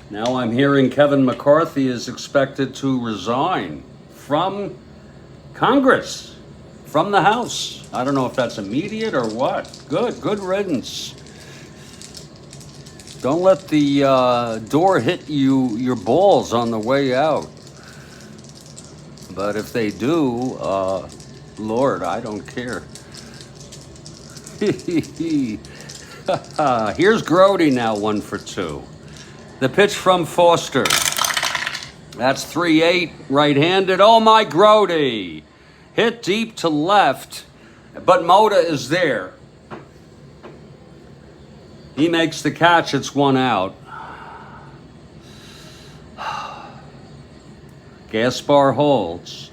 Now I'm hearing Kevin McCarthy is expected to resign from Congress, from the House. I don't know if that's immediate or what. Good riddance. Don't let the door hit your balls on the way out. But if they do, Lord, I don't care. Here's Grody now, 1 for 2. The pitch from Foster. That's 3-8, right-handed. Oh, my Grody. Hit deep to left, but Mota is there. He makes the catch. It's 1 out. Gaspar holds.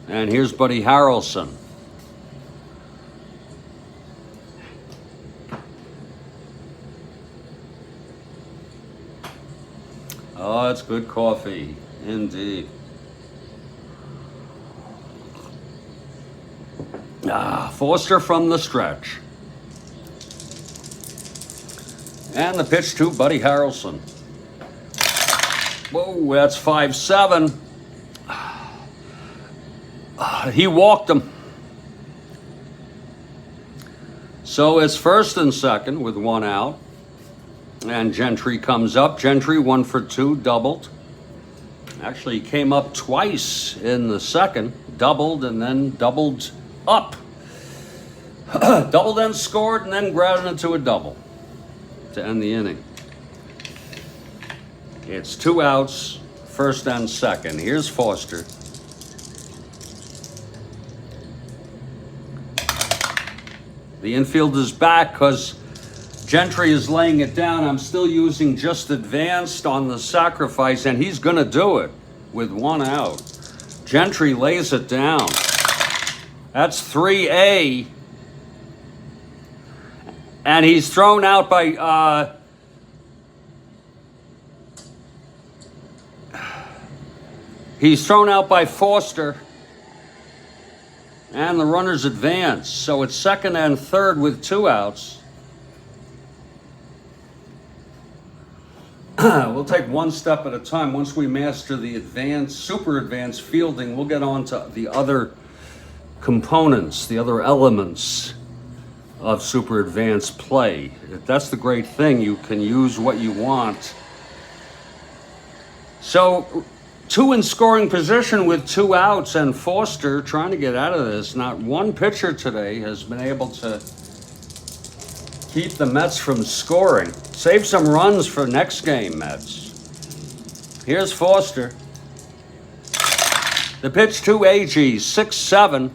And here's Buddy Harrelson. Oh, it's good coffee, indeed. Foster from the stretch. And the pitch to Buddy Harrelson. Whoa, that's 5-7. He walked him. So it's first and second with 1 out. And Gentry comes up. Gentry 1 for 2, doubled. Actually, he came up twice in the second, doubled and then doubled up. Doubled and scored and then grounded into a double to end the inning. It's 2 outs, first and second. Here's Foster. The infield is back because Gentry is laying it down. I'm still using just advanced on the sacrifice, and he's going to do it with 1 out. Gentry lays it down. That's 3A. And he's thrown out by... he's thrown out by Foster. And the runners advance. So it's second and third with 2 outs. We'll take one step at a time. Once we master the advanced, super advanced fielding, we'll get on to the other components, the other elements of super advanced play. That's the great thing. You can use what you want. So 2 in scoring position with 2 outs, and Foster trying to get out of this. Not one pitcher today has been able to keep the Mets from scoring. Save some runs for next game, Mets. Here's Foster. The pitch to AG, 6-7.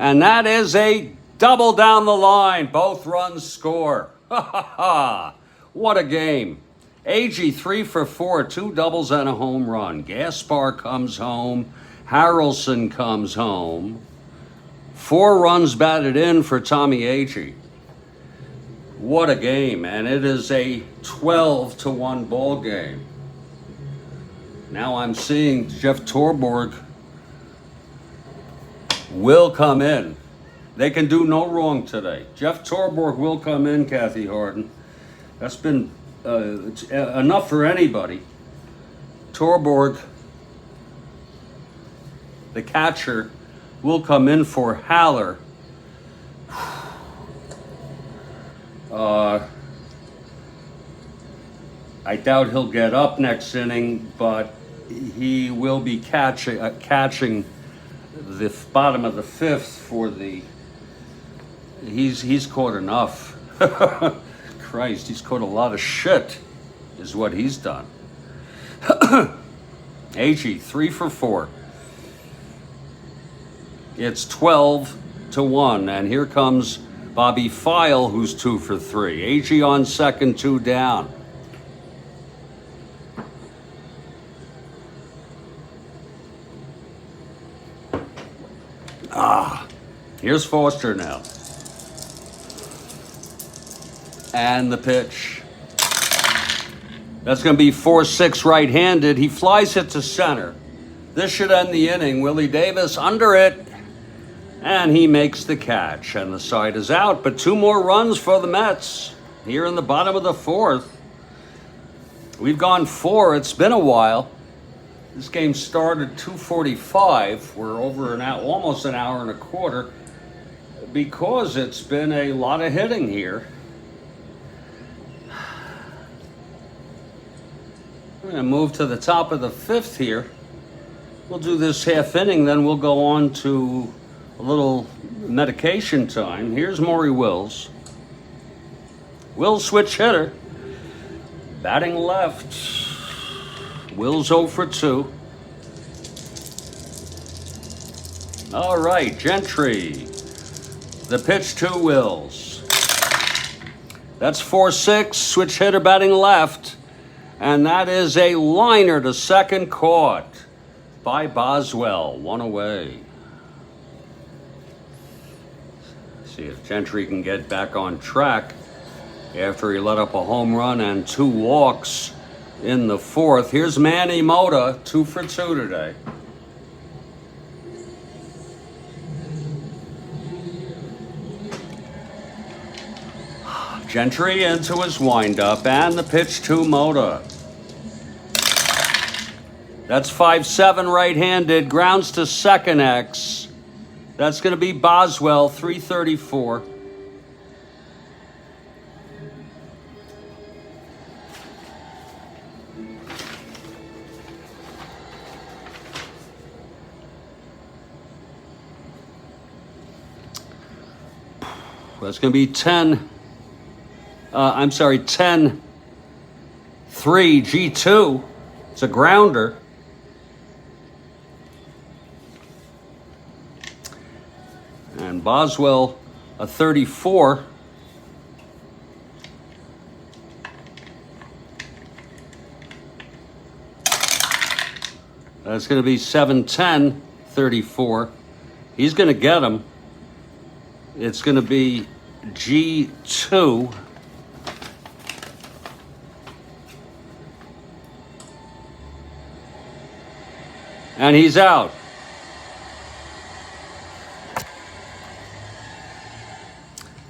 And that is a double down the line. Both runs score. Ha ha ha. What a game. AG 3 for 4, 2 doubles and a home run. Gaspar comes home. Harrelson comes home. 4 runs batted in for Tommy Agee. What a game, and it is a 12-1 ball game. Now I'm seeing Jeff Torborg will come in. They can do no wrong today. Jeff Torborg will come in, Kathy Harden. That's been enough for anybody. Torborg, the catcher, will come in for Haller. I doubt he'll get up next inning, but he will be catching the bottom of the 5th for the... He's caught enough. Christ, he's caught a lot of shit, is what he's done. Agee, 3 for 4. It's 12-1, and here comes Bobby File, who's 2 for 3. Agee on second, 2 down. Here's Foster now. And the pitch. That's going to be 4-6 right-handed. He flies it to center. This should end the inning. Willie Davis under it. And he makes the catch. And the side is out. But 2 more runs for the Mets here in the bottom of the 4th. We've gone 4. It's been a while. This game started 2:45. We're over an hour, almost an hour and a quarter, because it's been a lot of hitting here. We're going to move to the top of the 5th here. We'll do this half inning, then we'll go on to a little medication time. Here's Maury Wills. Wills switch hitter. Batting left. Wills 0 for 2. All right, Gentry. The pitch to Wills. That's 4-6. Switch hitter batting left. And that is a liner to second, caught by Boswell. 1 away. See if Gentry can get back on track after he let up a home run and 2 walks in the 4th. Here's Manny Mota, 2 for 2 today. Gentry into his windup, and the pitch to Mota. That's 5-7 right-handed, grounds to second X. That's going to be Boswell, 334. That's going to be 10-3 G2. It's a grounder. And Boswell, a 34. That's going to be 7-10, 34. He's going to get him. It's going to be G2. And he's out.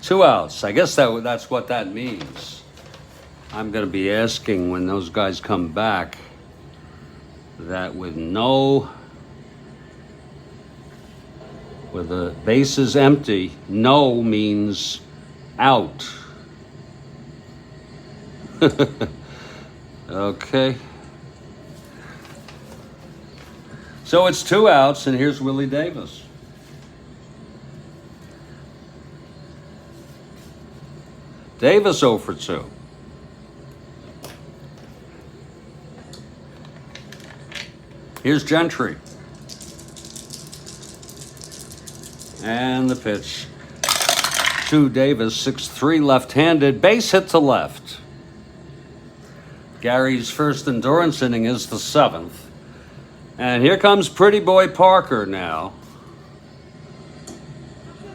Two outs. I guess that's what that means. I'm going to be asking when those guys come back that with the bases empty, no means out. Okay. So it's 2 outs, and here's Willie Davis. Davis 0 for 2. Here's Gentry. And the pitch to Davis, 6-3 left-handed, base hit to left. Gary's first endurance inning is the 7th. And here comes Pretty Boy Parker now.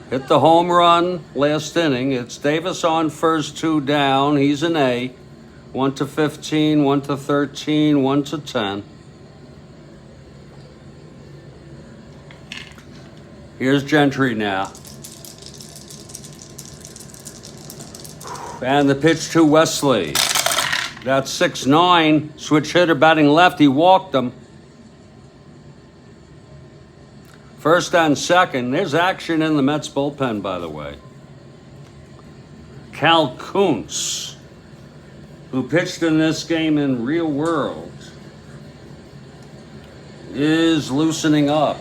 Hit the home run last inning. It's Davis on first, 2 down. He's an A. 1-15, 1-13, 1-10. Here's Gentry now. And the pitch to Wesley. That's 6-9. Switch hitter batting left. He walked him. First and second. There's action in the Mets bullpen, by the way. Cal Kuntz, who pitched in this game in real world, is loosening up.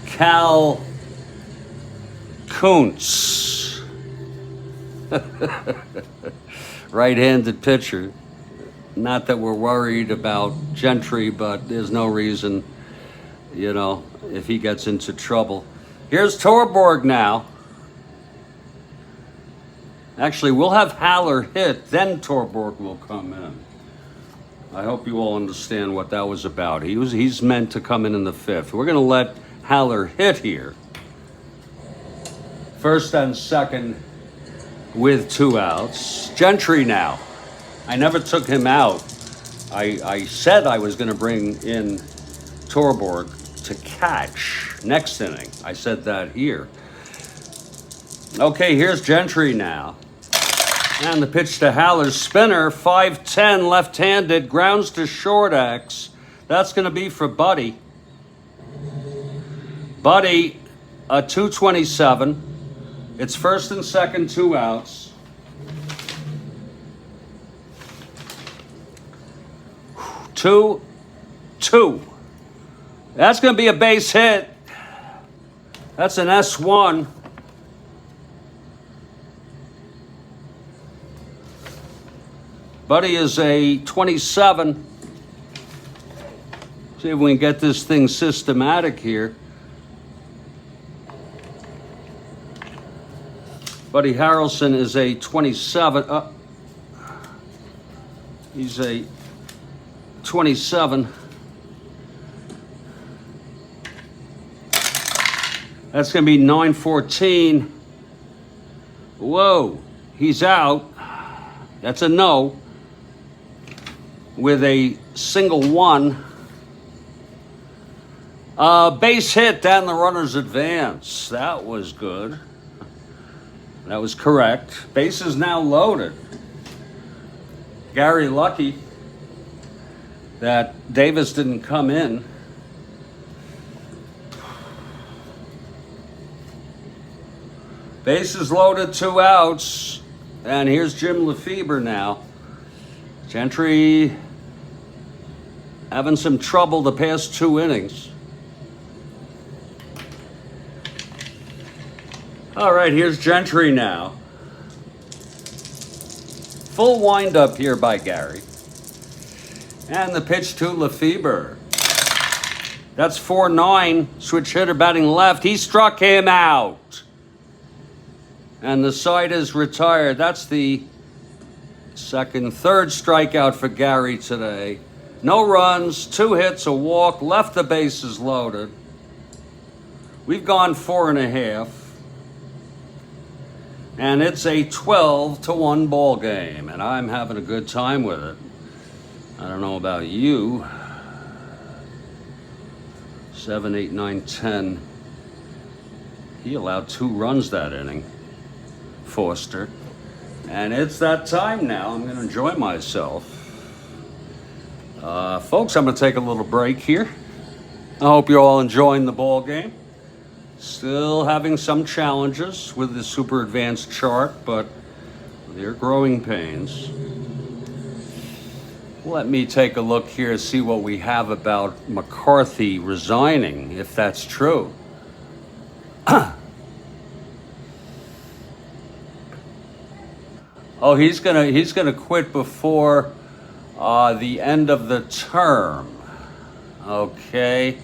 Cal Kuntz. Right-handed pitcher. Not that we're worried about Gentry, but there's no reason, if he gets into trouble. Here's Torborg now. Actually, we'll have Haller hit, then Torborg will come in. I hope you all understand what that was about. He's meant to come in the 5th. We're going to let Haller hit here. First and second with 2 outs. Gentry now. I never took him out. I said I was going to bring in Torborg to catch next inning. I said that here. Okay, here's Gentry now. And the pitch to Haller's spinner, 5-10, left-handed, grounds to short X. That's going to be for Buddy. Buddy, a 227. It's first and second, 2 outs. Two. That's going to be a base hit. That's an S1. Buddy is a 27. See if we can get this thing systematic here. Buddy Harrelson is a 27. He's a 27. That's going to be 9-14. Whoa, he's out. That's a no. With a single 1. Base hit down the runner's advance. That was good. That was correct. Base is now loaded. Gary lucky that Davis didn't come in. Base is loaded, 2 outs. And here's Jim Lefebvre now. Gentry having some trouble the past 2 innings. All right, here's Gentry now. Full windup here by Gary. And the pitch to Lefebvre. That's 4-9. Switch hitter batting left. He struck him out. And the side is retired. That's the third strikeout for Gary today. No runs, 2 hits, a walk, left the bases loaded. We've gone 4.5. And it's a 12-1 ball game, and I'm having a good time with it. I don't know about you. 7, 8, 9, 10. He allowed 2 runs that inning, Foster. And it's that time now. I'm going to enjoy myself. Folks, I'm going to take a little break here. I hope you're all enjoying the ball game. Still having some challenges with the super advanced chart, but they're growing pains. Let me take a look here, see what we have about McCarthy resigning, if that's true. Oh, he's gonna quit before the end of the term. Okay.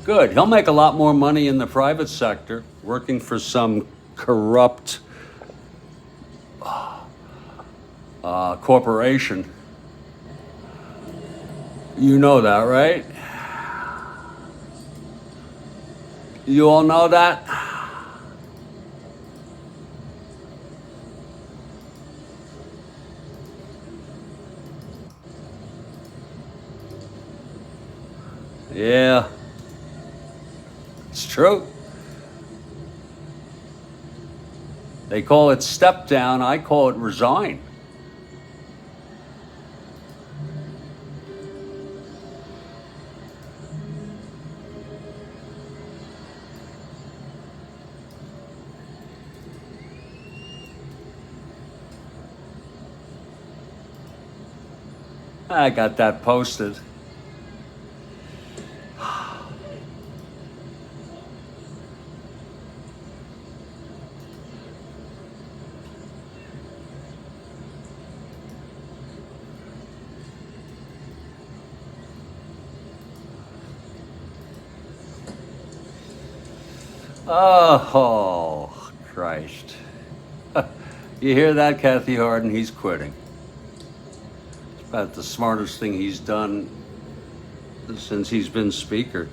Good. He'll make a lot more money in the private sector, working for some corrupt corporation. You know that, right? You all know that? Yeah. It's true. They call it step down. I call it resign. I got that posted. Oh, Christ. You hear that, Kathy Harden? He's quitting. It's about the smartest thing he's done since he's been Speaker.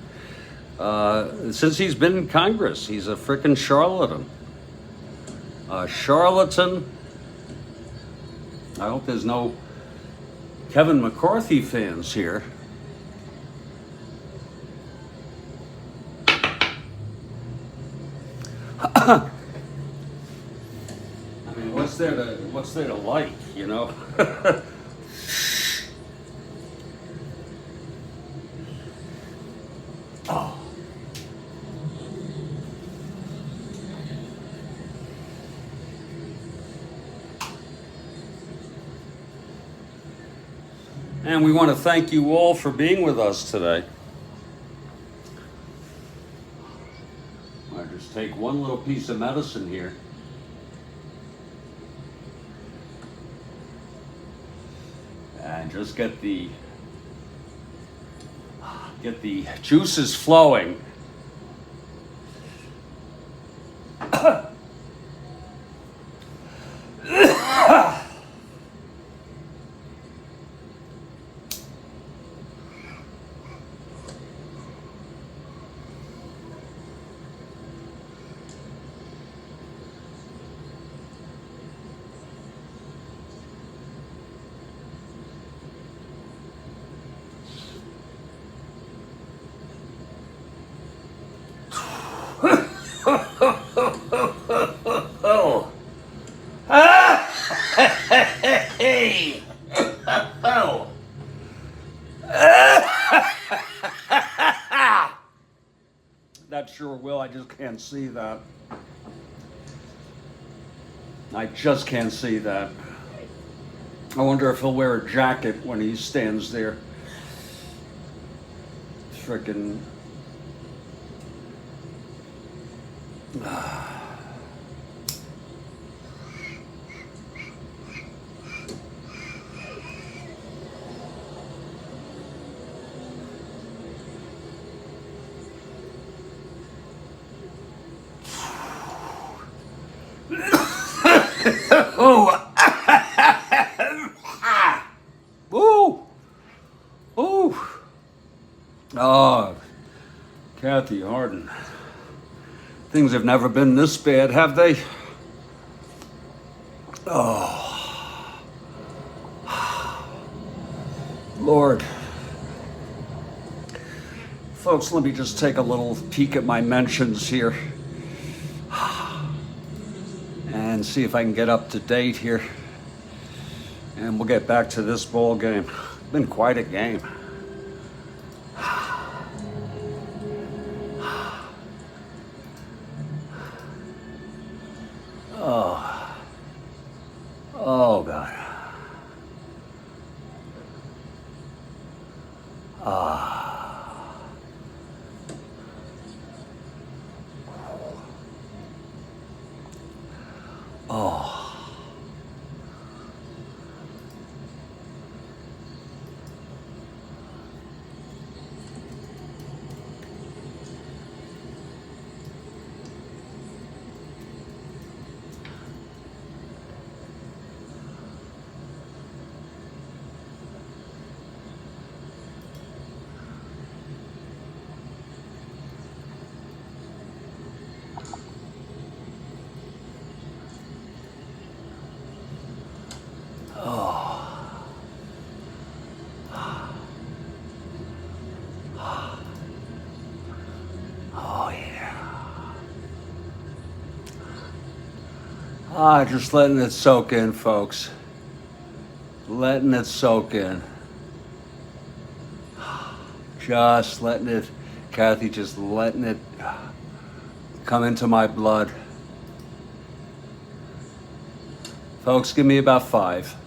Since he's been in Congress, he's a frickin' charlatan. A charlatan. I hope there's no Kevin McCarthy fans here. I mean, what's there to like, you know? Oh. And we want to thank you all for being with us today. I just take one little piece of medicine here. And just get the juices flowing. Oh. Hey. Oh. That sure will. I just can't see that. I just can't see that. I wonder if he'll wear a jacket when he stands there. Frickin'. Oh. Ooh. Ooh. Oh, Kathy Harden. Things have never been this bad, have they? Oh. Lord. Folks, let me just take a little peek at my mentions here. And see if I can get up to date here. And we'll get back to this ball game. Been quite a game. Oh. Oh, God. Ah. Oh. Just letting it soak in, folks. Letting it soak in. Just letting it, Kathy, just letting it come into my blood. Folks, give me about 5.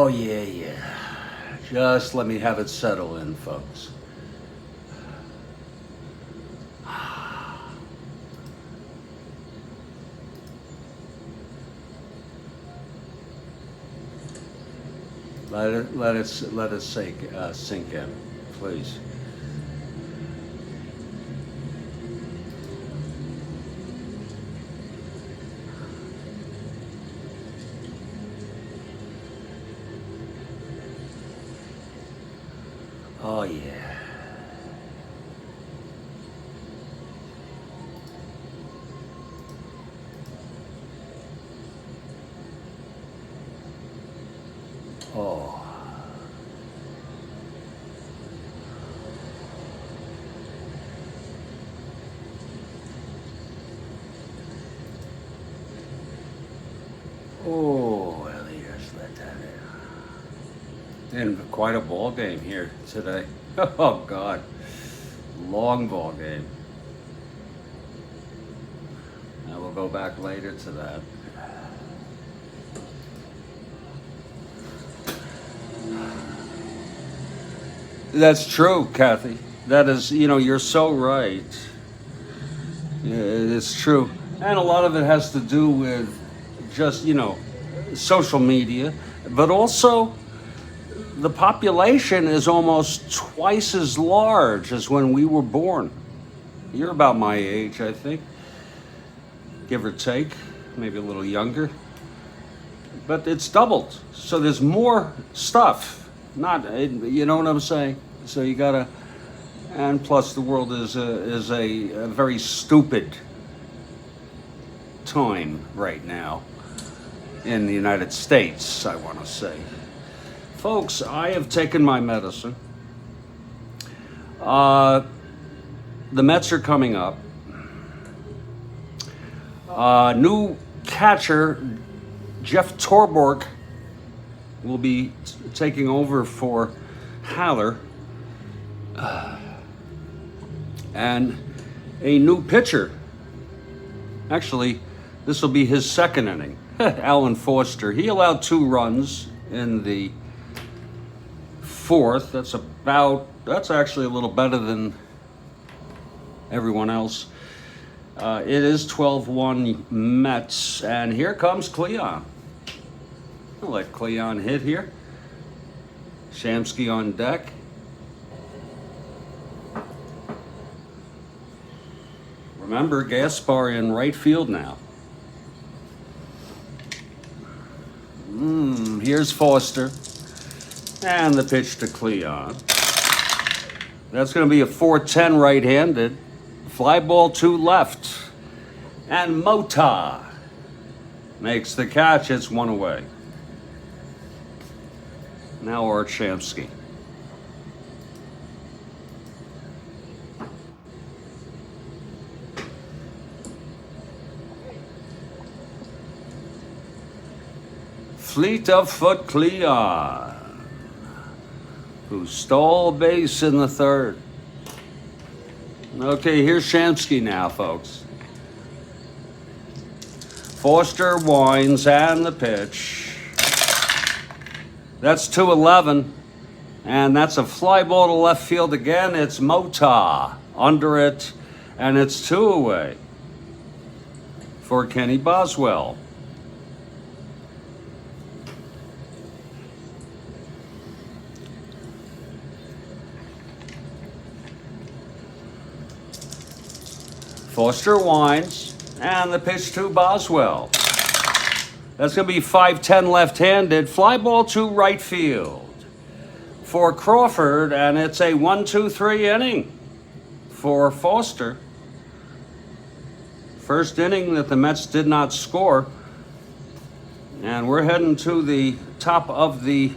Oh, yeah, yeah. Just let me have it settle in, folks. Let it sink in, please. Oh yeah. Oh. Oh, well, just let that in. And quite a ball game here today. Oh God, long ball game. And we'll go back later to that. That's true, Kathy. That is, you're so right. Yeah, it's true. And a lot of it has to do with just, social media, but also the population is almost twice as large as when we were born. You're about my age, I think, give or take, maybe a little younger. But it's doubled. So there's more stuff. You know what I'm saying? So you gotta, and plus the world is a very stupid time right now in the United States, I want to say. Folks, I have taken my medicine. The Mets are coming up. New catcher Jeff Torborg will be taking over for Haller. And a new pitcher. Actually, this will be his second inning. Alan Foster. He allowed 2 runs in the 4th. That's actually a little better than everyone else. It is 12-1 Mets. And here comes Cleon. I'll let Cleon hit here. Shamsky on deck. Remember, Gaspar in right field now. Here's Foster. And the pitch to Cleon. That's going to be a 4-10 right-handed. Fly ball 2 left. And Mota makes the catch. It's 1 away. Now Art Shamsky. Fleet of foot Cleon, who stole base in the 3rd. Okay, here's Shamsky now, folks. Foster winds and the pitch. That's 2-11, and that's a fly ball to left field again. It's Mota under it, and it's 2 away for Kenny Boswell. Foster winds, and the pitch to Boswell. That's going to be 5-10 left-handed. Fly ball to right field for Crawford, and it's a 1-2-3 inning for Foster. First inning that the Mets did not score. And we're heading to the top of the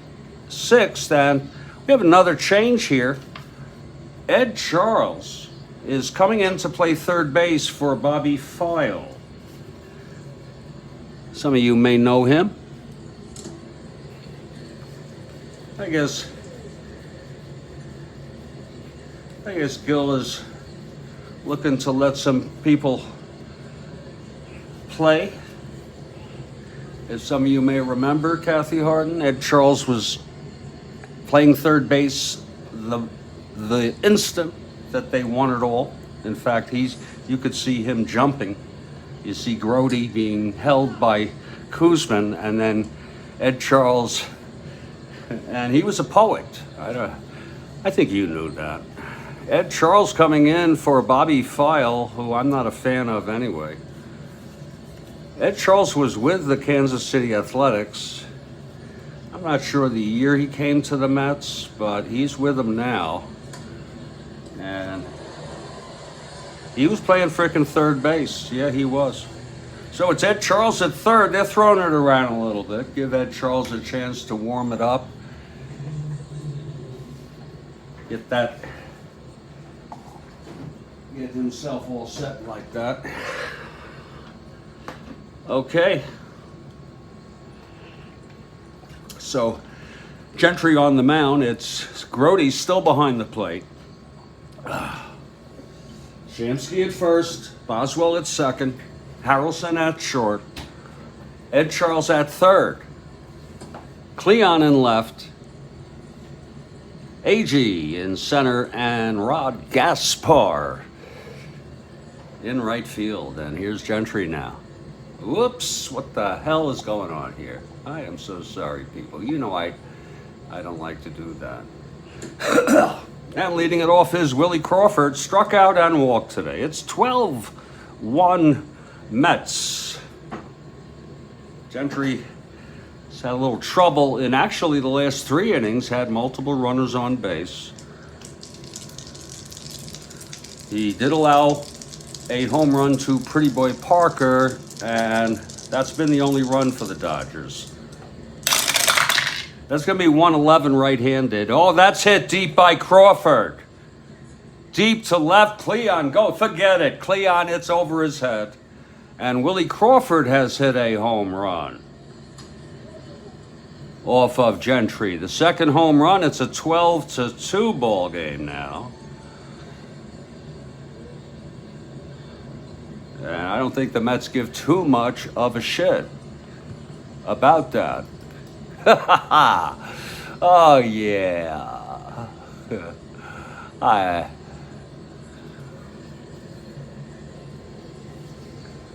6th, and we have another change here. Ed Charles is coming in to play third base for Bobby File. Some of you may know him. I guess Gil is looking to let some people play. As some of you may remember, Kathy Harden, Ed Charles was playing third base the instant that they won it all. In fact, you could see him jumping. You see Grody being held by Kuzman, and then Ed Charles, and he was a poet. I think you knew that. Ed Charles coming in for Bobby File, who I'm not a fan of anyway. Ed Charles was with the Kansas City Athletics. I'm not sure the year he came to the Mets, but he's with them now. And he was playing frickin' third base. Yeah, he was. So it's Ed Charles at third. They're throwing it around a little bit. Give Ed Charles a chance to warm it up. Get himself all set like that. Okay. So Gentry on the mound. It's Grody still behind the plate. Shamsky at first, Boswell at second, Harrelson at short, Ed Charles at third, Cleon in left, AG in center, and Rod Gaspar in right field. And here's Gentry now. Whoops, what the hell is going on here? I am so sorry, people. You know I don't like to do that. And leading it off is Willie Crawford, struck out and walked today. It's 12-1 Mets. Gentry has had a little trouble in actually the last 3 innings, had multiple runners on base. He did allow a home run to Pretty Boy Parker, and that's been the only run for the Dodgers. That's going to be 111 right-handed. Oh, that's hit deep by Crawford. Deep to left, Cleon, go, forget it. Cleon, it's over his head. And Willie Crawford has hit a home run off of Gentry. The second home run, it's a 12-2 ball game now. And I don't think the Mets give too much of a shit about that. Oh, yeah.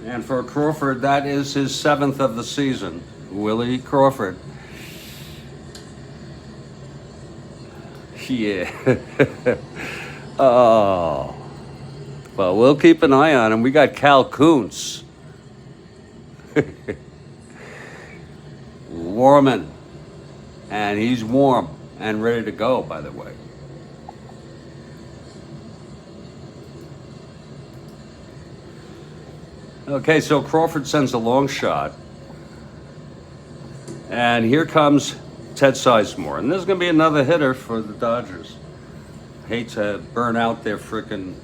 And for Crawford, that is his 7th of the season. Willie Crawford. Yeah. Oh. Well, we'll keep an eye on him. We got Cal Kuntz. Warming. And he's warm and ready to go, by the way. Okay, so Crawford sends a long shot. And here comes Ted Sizemore. And this is going to be another hitter for the Dodgers. Hate to burn out their frickin'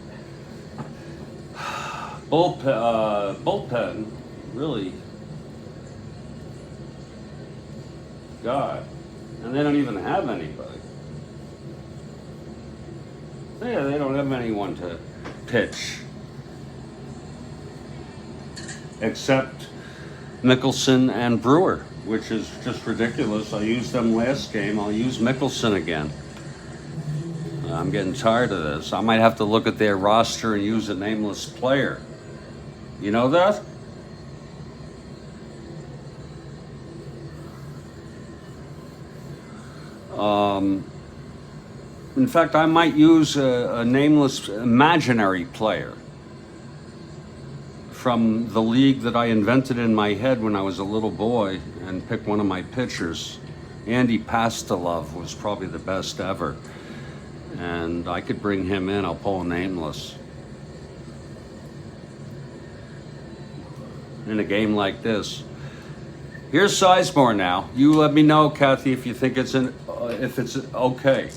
bullpen. Really. God. And they don't even have anybody. Yeah, they don't have anyone to pitch. Except Mickelson and Brewer, which is just ridiculous. I used them last game. I'll use Mickelson again. I'm getting tired of this. I might have to look at their roster and use a nameless player. You know that? In fact, I might use a nameless imaginary player from the league that I invented in my head when I was a little boy and pick one of my pitchers. Andy Pastelov was probably the best ever. And I could bring him in. I'll pull a nameless. In a game like this. Here's Sizemore now. You let me know, Kathy, if you think it's okay.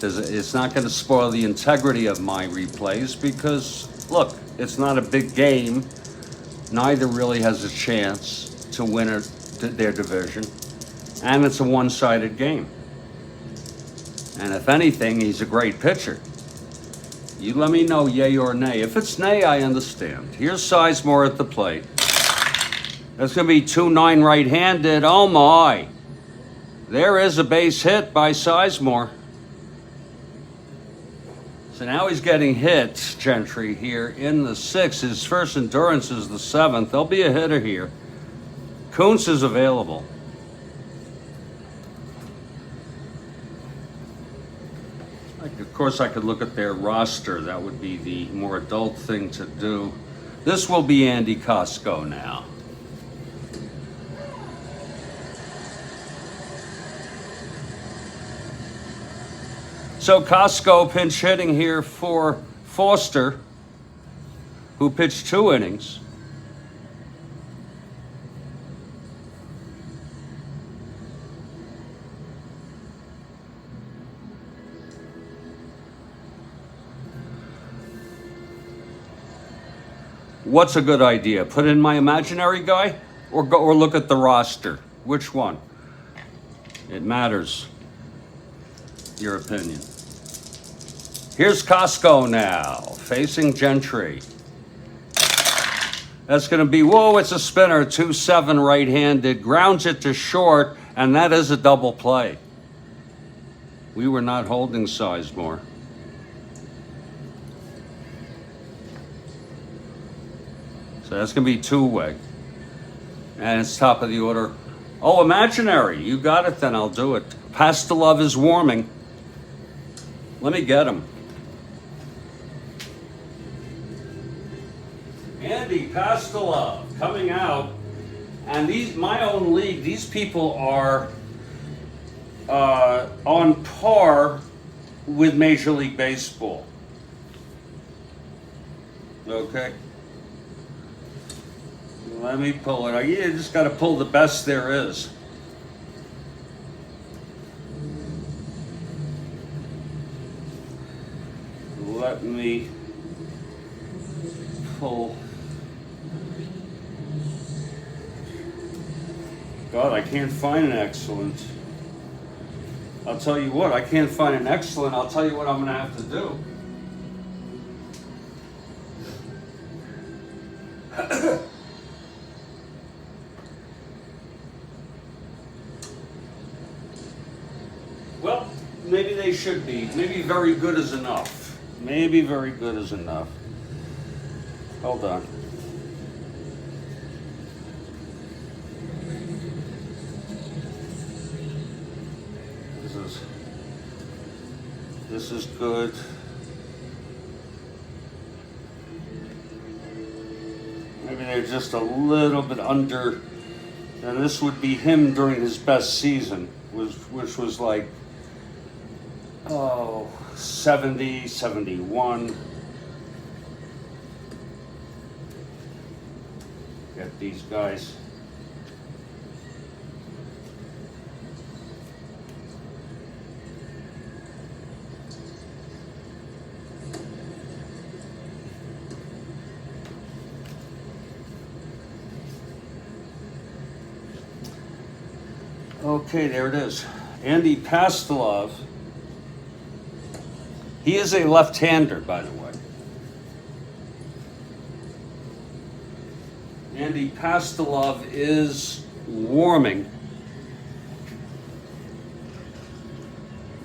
It's not going to spoil the integrity of my replays because, look, it's not a big game. Neither really has a chance to win their division. And it's a one-sided game. And if anything, he's a great pitcher. You let me know yay or nay. If it's nay, I understand. Here's Sizemore at the plate. That's going to be 2-9 right-handed. Oh, my. There is a base hit by Sizemore. So now he's getting hit, Gentry, here in the 6th. His first endurance is the 7th. There'll be a hitter here. Kuntz is available. Of course, I could look at their roster. That would be the more adult thing to do. This will be Andy Costco now. So Costco pinch hitting here for Foster, who pitched 2 innings. What's a good idea? Put in my imaginary guy or look at the roster? Which one? It matters. Your opinion. Here's Costco now, facing Gentry. That's going to be, whoa, it's a spinner, 2-7 right-handed, grounds it to short, and that is a double play. We were not holding Sizemore. So that's going to be 2-way. And it's top of the order. Oh, imaginary. You got it then. I'll do it. Pastelov is warming. Let me get him. Andy Pastelov coming out. And these, my own league, these people are on par with Major League Baseball. Okay. Let me pull it. You just got to pull the best there is. Let me pull. God, I can't find an excellent. I'll tell you what, I can't find an excellent. I'll tell you what I'm going to have to do. Well, maybe they should be. Maybe very good is enough. Maybe very good is enough. Hold on. This is good. Maybe they're just a little bit under. And this would be him during his best season, which was like, 70, 71. Get these guys. Okay, there it is. Andy Pastelov. He is a left-hander, by the way. Andy Pastelov is warming.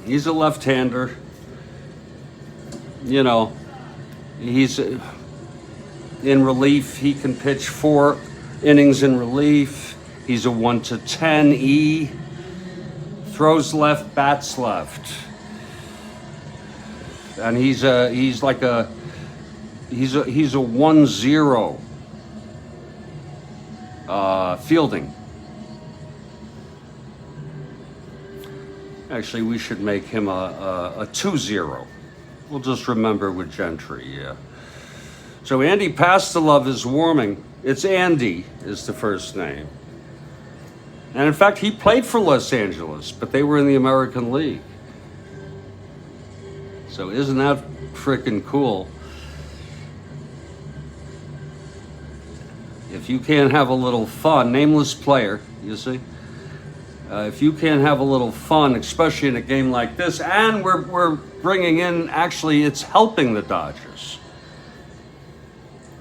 He's a left-hander. You know, he's in relief. He can pitch 4 innings in relief. He's a 1-10 E. Throws left, bats left. And he's a 1-0 fielding. Actually, we should make him a 2-0. We'll just remember with Gentry, yeah. So Andy Pastelov is warming. It's Andy is the first name. And in fact, he played for Los Angeles, but they were in the American League. So isn't that freaking cool? If you can't have a little fun, nameless player, you see? If you can't have a little fun, especially in a game like this, and we're bringing in, actually, it's helping the Dodgers.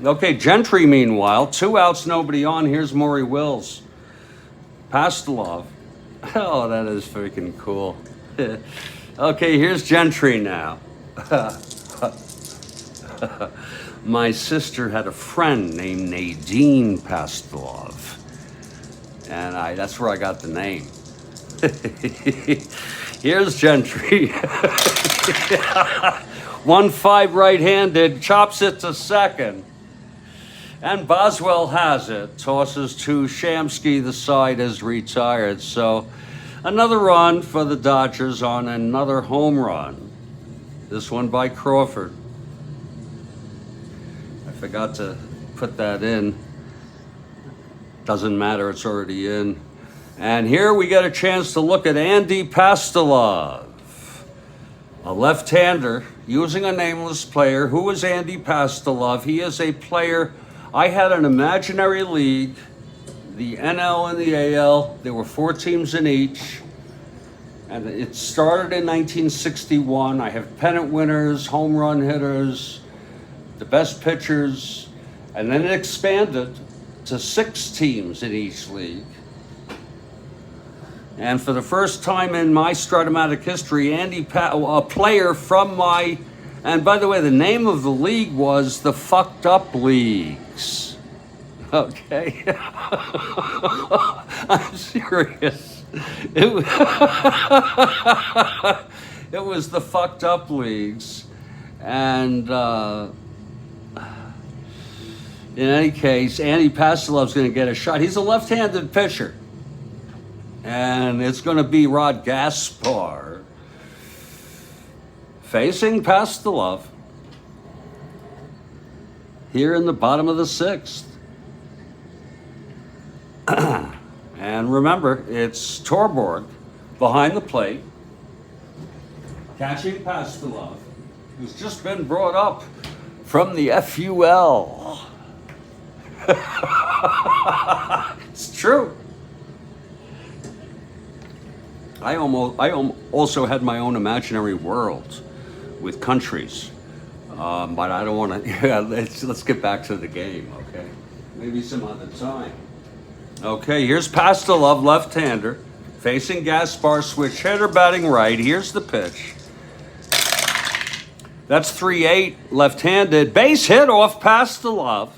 Okay, Gentry, meanwhile, 2 outs, nobody on. Here's Maury Wills. Pastelov. Oh, that is freaking cool. Okay, here's Gentry now. My sister had a friend named Nadine Pastelov, and that's where I got the name. Here's Gentry. 1-5 right-handed, chops it to second. And Boswell has it, tosses to Shamsky, the side is retired. So another run for the Dodgers on another home run. This one by Crawford. I forgot to put that in. Doesn't matter, it's already in. And here we get a chance to look at Andy Pastelov, a left-hander using a nameless player. Who is Andy Pastelov? He is a player. I had an imaginary league, the NL and the AL. There were 4 teams in each. And it started in 1961. I have pennant winners, home run hitters, the best pitchers. And then it expanded to 6 teams in each league. And for the first time in my Strat-O-Matic history, a player from my, and by the way, the name of the league was the Fucked Up Leagues. Okay. I'm serious. It was the Fucked Up Leagues. And in any case, Andy Pastelov's going to get a shot. He's a left-handed pitcher. And it's going to be Rod Gaspar facing Pastelov here in the bottom of the 6th. And remember, it's Torborg behind the plate, catching Pastelov, who's just been brought up from the FUL. It's true. I also had my own imaginary world with countries, but I don't want to. Yeah, let's get back to the game, okay? Maybe some other time. Okay, here's Pastelov, left-hander, facing Gaspar, switch hitter, batting right. Here's the pitch. That's 3-8, left-handed, base hit off Pastelov.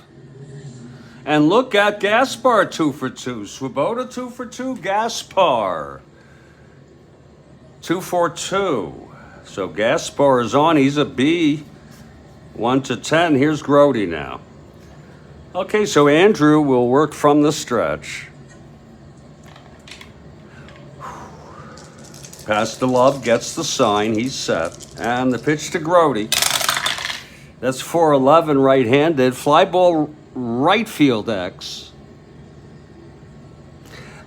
And look at Gaspar, 2 for 2. Swoboda, 2 for 2. Gaspar, 2 for 2. So Gaspar is on. He's a B. 1-10. Here's Grody now. Okay, so Andrew will work from the stretch. Pastelov gets the sign. He's set. And the pitch to Grody. That's 4-11 right-handed. Fly ball right field X.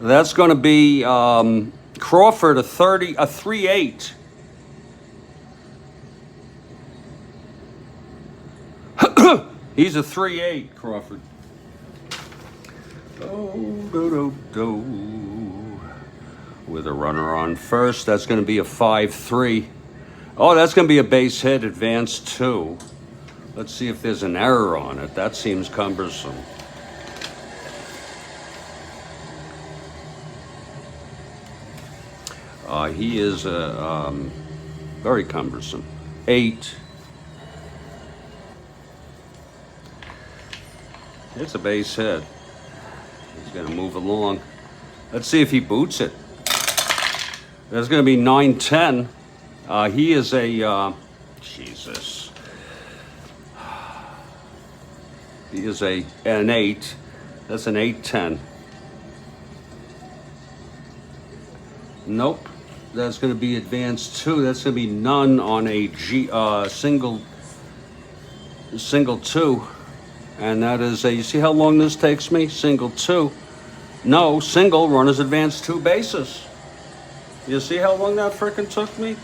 That's going to be Crawford, a 3-8. He's a 3-8, Crawford. With a runner on first, that's going to be a 5-3. Oh, that's going to be a base hit, advance 2. Let's see if there's an error on it. That seems cumbersome. He is very cumbersome. 8. It's a base hit. He's going to move along. Let's see if he boots it. That's going to be 9-10. He is a Jesus. He is an 8. That's an 8-10. Nope. That's going to be advanced 2. That's going to be none on a single 2. And that is you see how long this takes me? Single 2. No, single, runners advance 2 bases. You see how long that frickin' took me?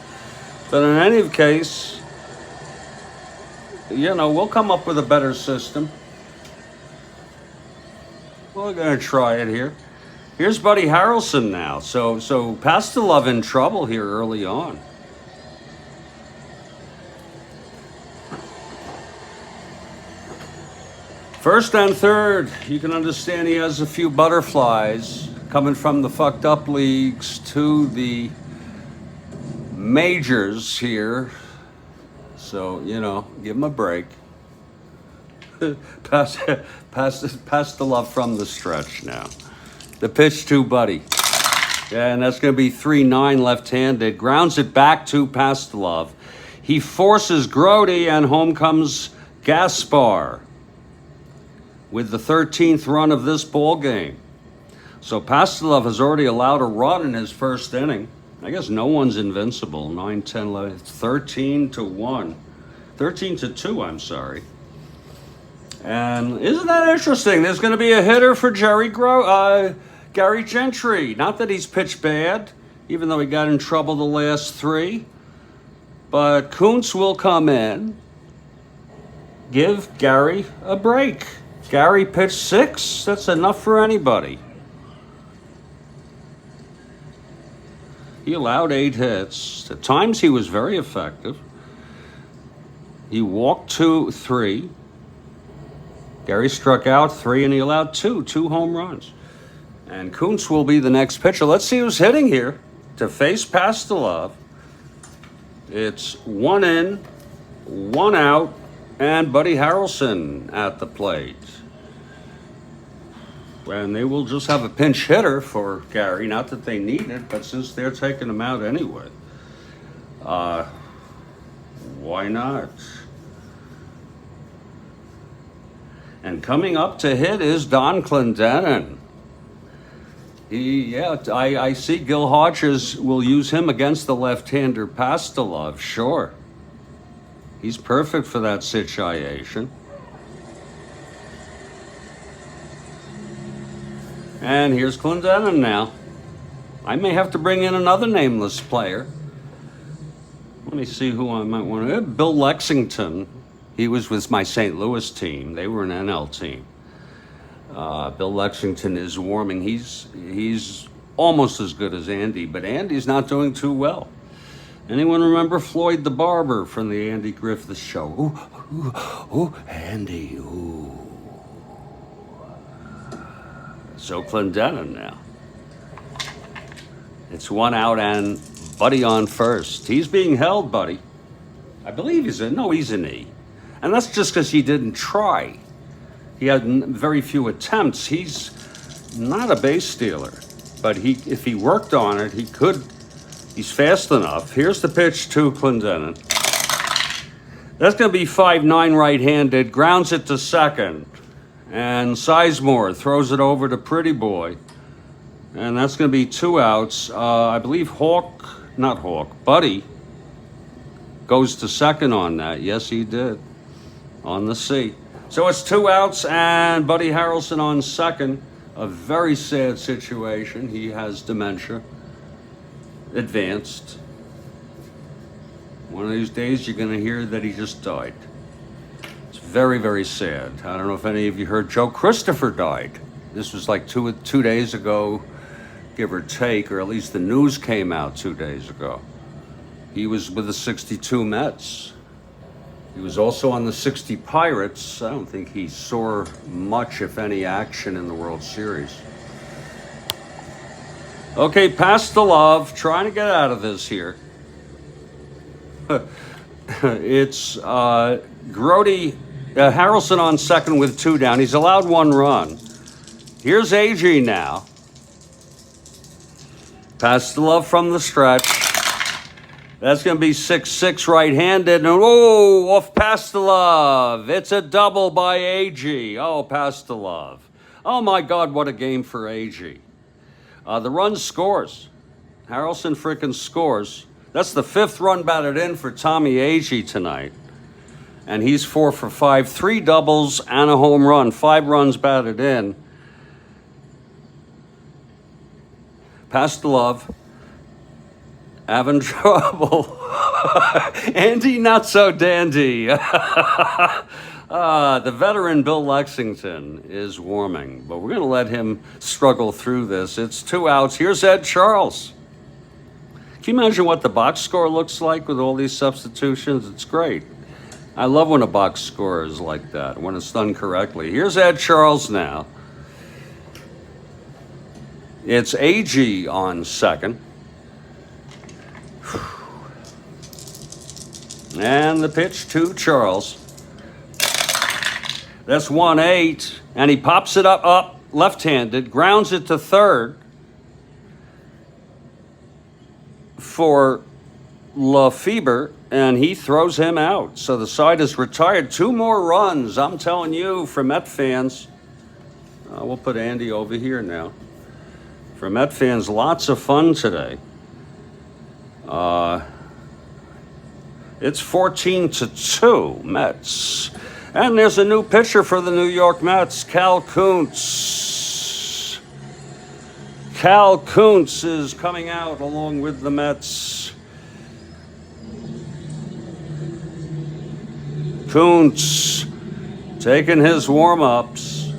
But in any case, we'll come up with a better system. We're going to try it here. Here's Buddy Harrelson now. So Pastelov in trouble here early on. First and third, you can understand he has a few butterflies coming from the fucked up leagues to the majors here. So, you know, give him a break. pass the love from the stretch now. The pitch to Buddy. Yeah, and that's going to be 3-9 left-handed. Grounds it back to Pastelov. He forces Grote, and home comes Gaspar with the 13th run of this ball game. So Pastelov has already allowed a run in his first inning. I guess no one's invincible. 9, 10, 11, 13-1. 13-2, I'm sorry. And isn't that interesting? There's going to be a hitter for Gary Gentry. Not that he's pitched bad, even though he got in trouble the last 3. But Kuntz will come in, give Gary a break. Gary pitched 6. That's enough for anybody. He allowed 8 hits. At times he was very effective. He walked 3. Gary struck out 3, and he allowed 2 home runs. And Kuntz will be the next pitcher. Let's see who's hitting here to face Pastelov. It's 1 in, 1 out, and Buddy Harrelson at the plate. And they will just have a pinch hitter for Gary. Not that they need it, but since they're taking him out anyway, why not? And coming up to hit is Don Clendenin. I see Gil Hodges will use him against the left-hander Pastelov, sure. He's perfect for that situation. And here's Clendenin now. I may have to bring in another nameless player. Let me see who I might want to... Bill Lexington. He was with my St. Louis team. They were an NL team. Bill Lexington is warming. He's almost as good as Andy, but Andy's not doing too well. Anyone remember Floyd the Barber from the Andy Griffith Show? Ooh, Andy, ooh. So Clendenin now. It's 1 out and Buddy on first. He's being held, Buddy. I believe he's an E. And that's just because he didn't try. He had very few attempts. He's not a base stealer, but if he worked on it, he could. He's fast enough. Here's the pitch to Clendenin. That's going to be 5-9 right-handed. Grounds it to second. And Sizemore throws it over to Pretty Boy. And that's going to be 2 outs. I believe Buddy goes to second on that. Yes, he did. On the C. So it's 2 outs and Buddy Harrelson on second. A very sad situation. He has dementia. Advanced. One of these days you're going to hear that he just died. It's very, very sad. I don't know if any of you heard Joe Christopher died. This was like two days ago, give or take, or at least the news came out 2 days ago. He was with the 62 Mets. He was also on the 60 Pirates. I don't think he saw much, if any, action in the World Series. Okay, Pastelov trying to get out of this here. It's Grote, Harrelson on second with 2 down. He's allowed 1 run. Here's AG now. Pastelov from the stretch. That's going to be 6-6 right-handed. And off Pastelov. It's a double by AG. Oh, Pastelov. Oh, my God, what a game for AG. The run scores. Harrelson frickin' scores. That's the 5th run batted in for Tommy Agee tonight. And he's 4 for 5. 3 doubles and a home run. 5 runs batted in. Pastelov having trouble. Andy, not so dandy. The veteran Bill Lexington is warming, but we're going to let him struggle through this. It's 2 outs. Here's Ed Charles. Can you imagine what the box score looks like with all these substitutions? It's great. I love when a box scores like that, when it's done correctly. Here's Ed Charles now. It's AG on second. And the pitch to Charles. That's 1-8, and he pops it up left-handed, grounds it to third for Lefebvre, and he throws him out. So the side is retired. 2 more runs, I'm telling you, for Met fans. We'll put Andy over here now. For Met fans, lots of fun today. It's 14-2 Mets. And there's a new pitcher for the New York Mets, Cal Kuntz. Cal Kuntz is coming out along with the Mets. Kuntz taking his warm-ups.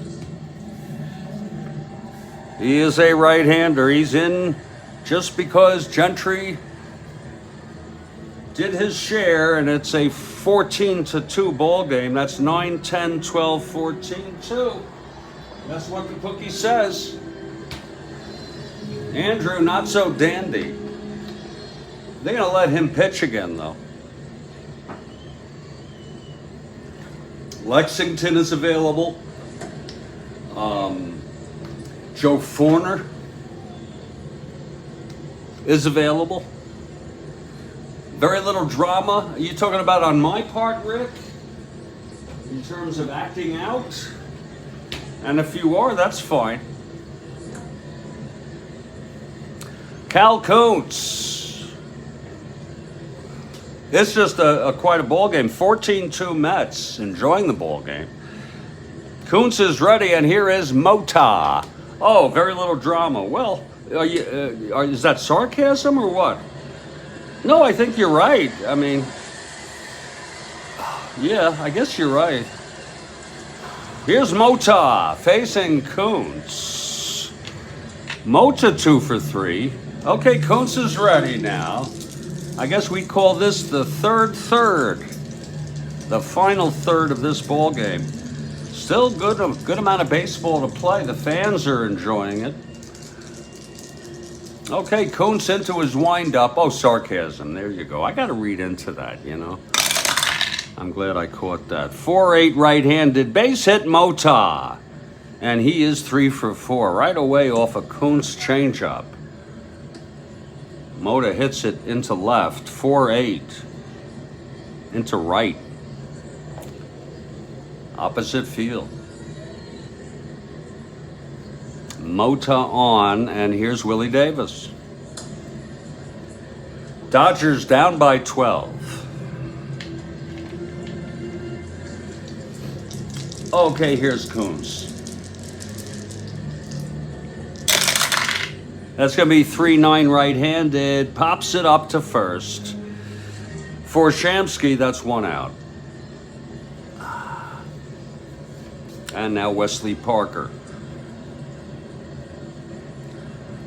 He is a right-hander. He's in just because Gentry did his share, and it's a 14-2 ball game. That's 9, 10, 12, 14, 2. That's what the cookie says. Andrew, not so dandy. They're going to let him pitch again, though. Lexington is available. Joe Forner is available. Very little drama. Are you talking about on my part, Rick? In terms of acting out? And if you are, that's fine. Cal Kuntz. It's just quite a ball game. 14-2 Mets enjoying the ball game. Kuntz is ready, and here is Mota. Oh, very little drama. Well, is that sarcasm or what? No, I think you're right. I mean, yeah, I guess you're right. Here's Mota facing Kuntz. Mota 2 for 3. Okay, Kuntz is ready now. I guess we call this the third, the final third of this ball game. Still a good amount of baseball to play. The fans are enjoying it. Okay, Kuntz into his windup. Oh, sarcasm. There you go. I got to read into that, you know. I'm glad I caught that. 4-8 right-handed base hit Mota. And he is 3 for 4 right away off a Kuntz changeup. Mota hits it into left. 4-8 into right. Opposite field. Mota on, and here's Willie Davis. Dodgers down by 12. Okay, here's Kuntz. That's going to be 3-9 right-handed. Pops it up to first. For Shamsky, that's 1 out. And now Wesley Parker.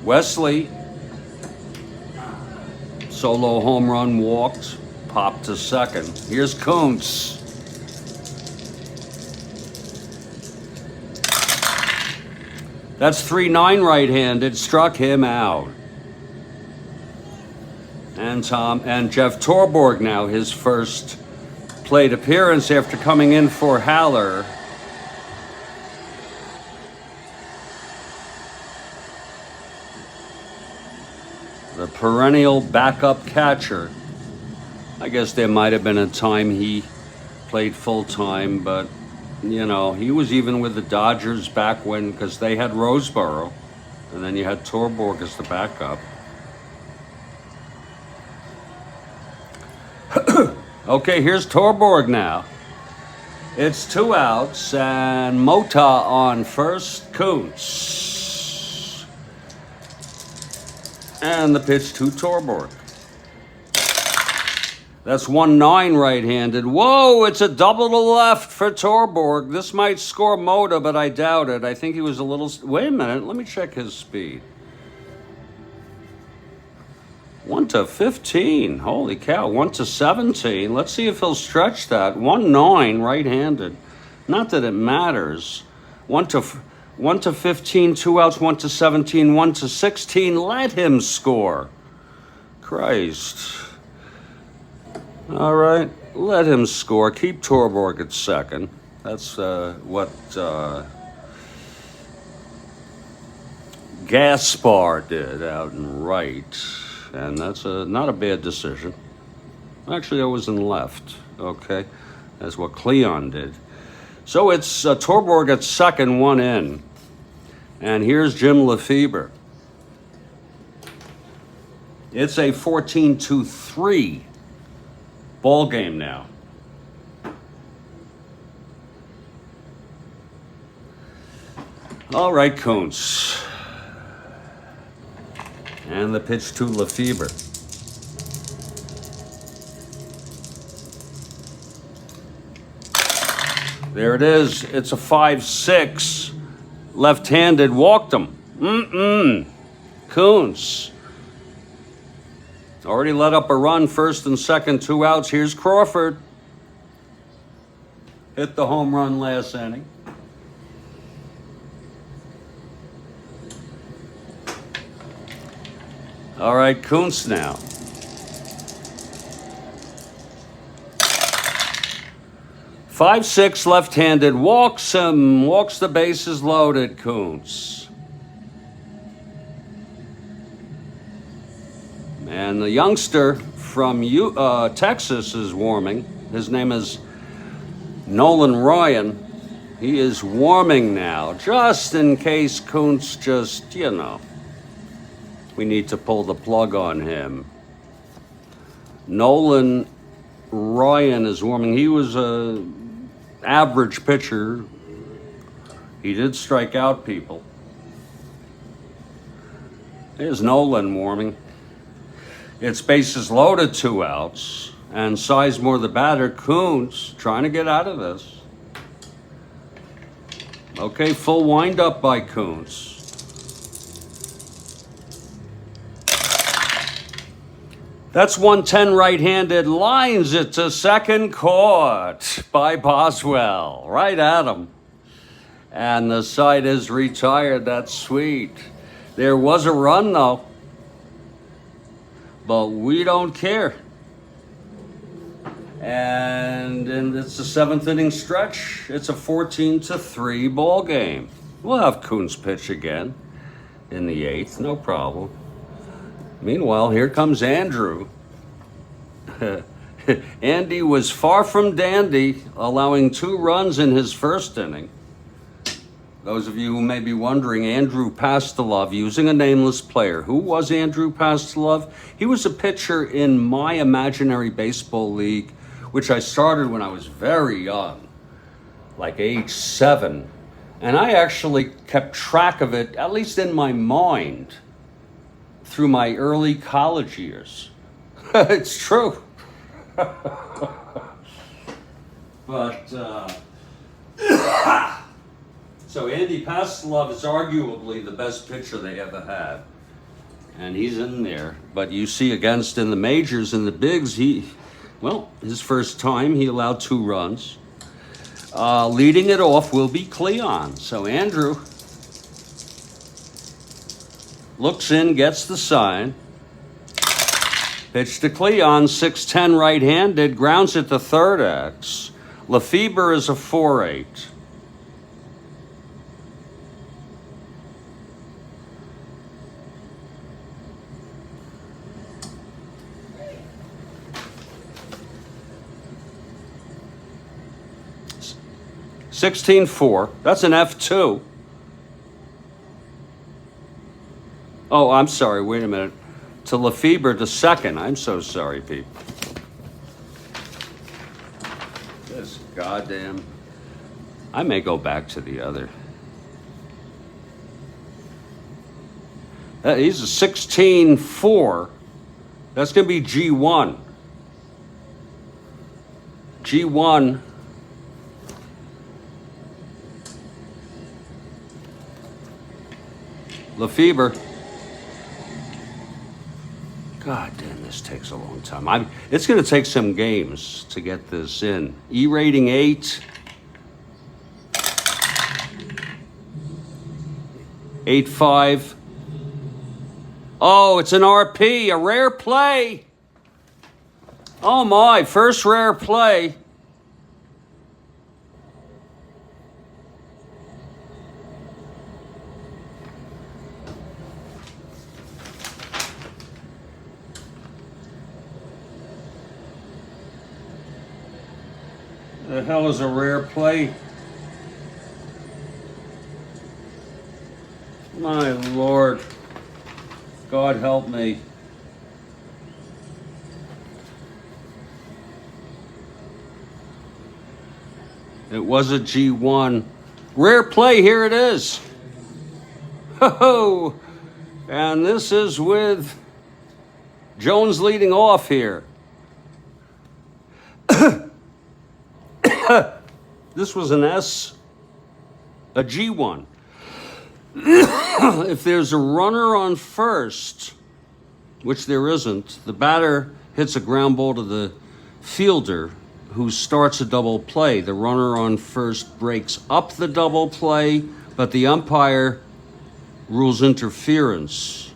Wesley, solo home run, walked, popped to second. Here's Kuntz. That's 3-9 right-handed, struck him out. And Jeff Torborg now, his first plate appearance after coming in for Haller. The perennial backup catcher. I guess there might have been a time he played full-time, but, you know, he was even with the Dodgers back when, because they had Roseboro, and then you had Torborg as the backup. Okay, here's Torborg now. It's 2 outs, and Mota on first, Kuntz. And the pitch to Torborg. That's 1-9 right-handed. Whoa, it's a double to left for Torborg. This might score Mota, but I doubt it. I think he was a little... Wait a minute, let me check his speed. 1 to 15. Holy cow. 1 to 17. Let's see if he'll stretch that. 1-9 right-handed. Not that it matters. 1 to 15, 2 outs, 1 to 17, 1 to 16. Let him score. Christ. All right. Let him score. Keep Torborg at second. That's what Gaspar did out in right. And that's not a bad decision. Actually, I was in left. Okay. That's what Cleon did. So it's Torborg at second, 1 in. And here's Jim Lefebvre. It's a 14-3 ball game now. All right, Kuntz. And the pitch to Lefebvre. There it is. It's a 5-6. Left-handed. Walked him. Kuntz. Already let up a run, first and second, 2 outs. Here's Crawford. Hit the home run last inning. All right, Kuntz now. 5-6 left-handed, walks him, walks the bases loaded, Kuntz. And the youngster from Texas is warming. His name is Nolan Ryan. He is warming now, just in case Kuntz just, we need to pull the plug on him. Nolan Ryan is warming. He was a average pitcher. He did strike out people. There's Nolan warming. It's bases loaded, 2 outs. And Sizemore the batter. Kuntz trying to get out of this. Okay, full windup by Kuntz. That's 110 right-handed, lines it to second, caught by Boswell. Right at him. And the side is retired. That's sweet. There was a run, though. But we don't care. And it's the 7th inning stretch. It's a 14-3 ball game. We'll have Kuntz pitch again in the 8th. No problem. Meanwhile, here comes Andrew. Andy was far from dandy, allowing 2 runs in his first inning. Those of you who may be wondering, Andrew Pastelov, using a nameless player. Who was Andrew Pastelov? He was a pitcher in my imaginary baseball league, which I started when I was very young, like age 7. And I actually kept track of it, at least in my mind, through my early college years. It's true. But, so Andy Pastelov is arguably the best pitcher they ever had. And he's in there. But you see against in the majors, in the bigs, his first time, he allowed 2 runs. Leading it off will be Cleon. So Andrew looks in, gets the sign. Pitch to Cleon, 6'10 right-handed, grounds it to third X. Lefebvre is a 4-8. $16-4. That's an F2. Oh, I'm sorry. Wait a minute. To Lefebvre to second. I'm so sorry, people. This goddamn. I may go back to the other. He's a 16-4. That's going to be G1. G1. Lefebvre. God, God damn, this takes a long time. It's going to take some games to get this in. E rating 8. 8.5. Oh, it's an RP, a rare play. Oh my, first rare play. The hell is a rare play? My Lord. God help me. It was a G1. Rare play, here it is. Ho-ho! And this is with Jones leading off here. This was an S, a G1. If there's a runner on first, which there isn't, the batter hits a ground ball to the fielder who starts a double play. The runner on first breaks up the double play, but the umpire rules interference.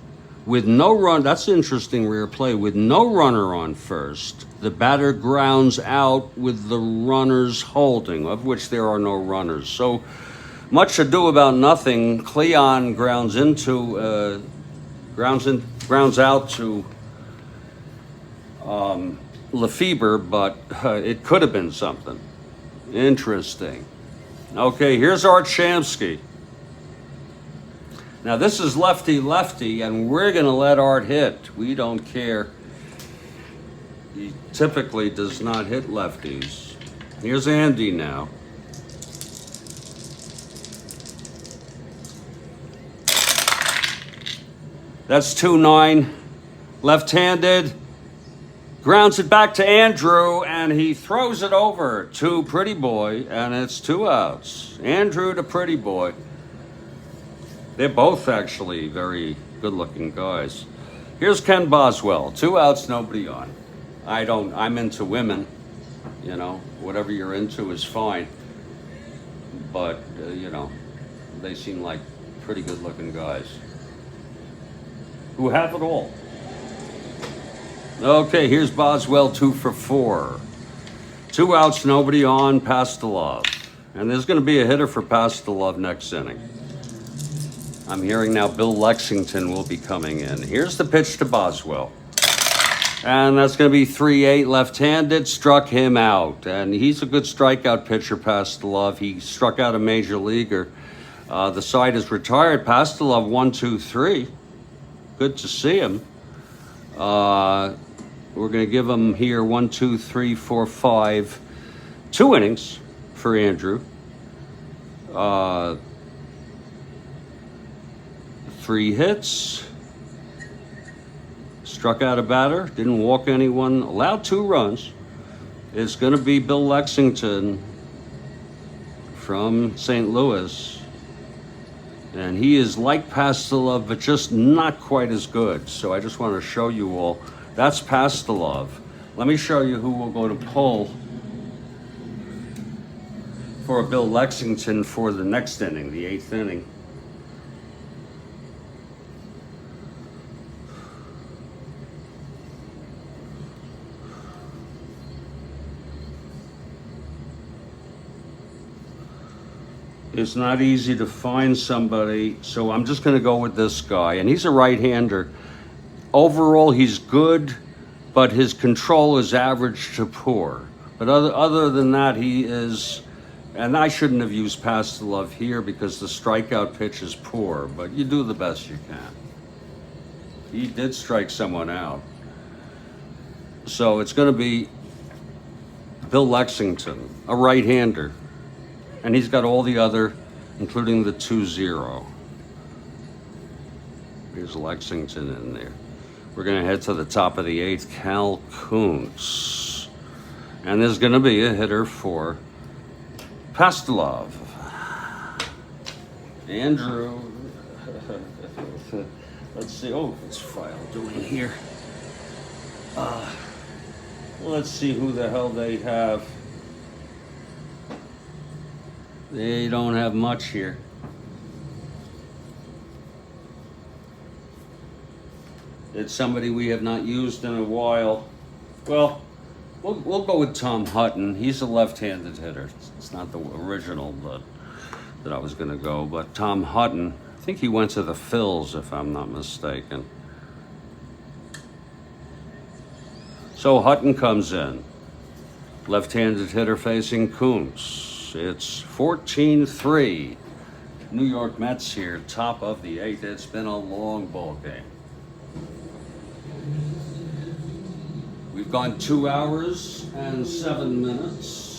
With no run, that's an interesting rare play. With no runner on first, the batter grounds out with the runners holding, of which there are no runners. So much ado about nothing. Cleon grounds out to Lefebvre, but it could have been something interesting. Okay, here's Art Shamsky. Now this is lefty-lefty, and we're going to let Art hit. We don't care. He typically does not hit lefties. Here's Andy now. That's 2-9. Left-handed. Grounds it back to Andrew, and he throws it over to Pretty Boy, and it's 2 outs. Andrew to Pretty Boy. They're both actually very good-looking guys. Here's Ken Boswell. 2 outs, nobody on. I'm into women. You know, whatever you're into is fine. But, you know, they seem like pretty good-looking guys who have it all. Okay, here's Boswell, 2 for 4. 2 outs, nobody on, Pastelov. And there's going to be a hitter for Pastelov next inning. I'm hearing now Bill Lexington will be coming in. Here's the pitch to Boswell. And that's going to be 3-8, left-handed, struck him out. And he's a good strikeout pitcher, Pastelov. He struck out a major leaguer. The side is retired. Pastelov, 1-2-3. Good to see him. We're going to give him here 1, 2, 3, 4, 5, 2 innings for Andrew. 3 hits. Struck out a batter. Didn't walk anyone. Allowed 2 runs. It's going to be Bill Lexington from St. Louis. And he is like Pastelov, but just not quite as good. So I just want to show you all. That's Pastelov. Let me show you who we're going to pull for Bill Lexington for the next inning, the 8th inning. It's not easy to find somebody, so I'm just going to go with this guy. And he's a right-hander. Overall, he's good, but his control is average to poor. But other than that, he is, and I shouldn't have used Pastelov here because the strikeout pitch is poor, but you do the best you can. He did strike someone out. So it's going to be Bill Lexington, a right-hander. And he's got all the other, including the 2-0. Here's Lexington in there. We're going to head to the top of the 8th, Cal Kuntz. And there's going to be a hitter for Pastelov. Andrew. Let's see. Oh, what's File doing here? Let's see who the hell they have. They don't have much here. It's somebody we have not used in a while. Well, we'll go with Tom Hutton. He's a left-handed hitter. It's not the original that I was going to go, but Tom Hutton, I think he went to the Phils, if I'm not mistaken. So Hutton comes in. Left-handed hitter facing Kuntz. It's 14-3. New York Mets here, top of the 8th. It's been a long ball game. We've gone 2 hours and 7 minutes.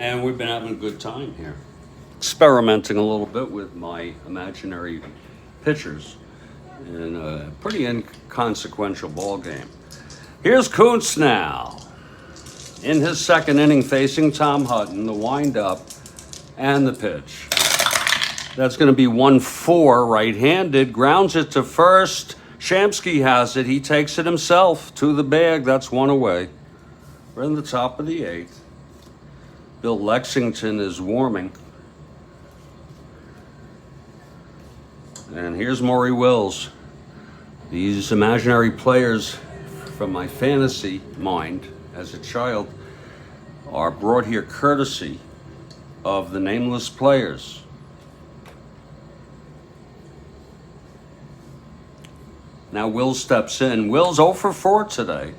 And we've been having a good time here. Experimenting a little bit with my imaginary pitchers in a pretty inconsequential ball game. Here's Kuntz now. In his second inning facing Tom Hutton, the windup and the pitch. That's going to be 1-4 right-handed. Grounds it to first. Shamsky has it. He takes it himself to the bag. That's one away. We're in the top of the 8th. Bill Lexington is warming. And here's Maury Wills. These imaginary players from my fantasy mind as a child are brought here courtesy of the nameless players. Now Wills steps in. Wills 0 for 4 today.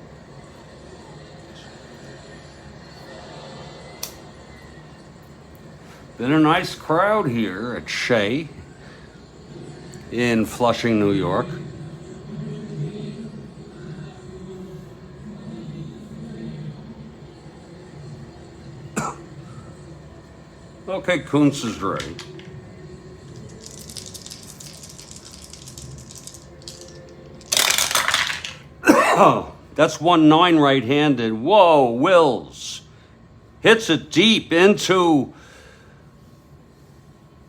Been a nice crowd here at Shea in Flushing, New York. Okay, Kuntz is ready. Oh, that's 1-9 right-handed. Whoa, Wills hits it deep into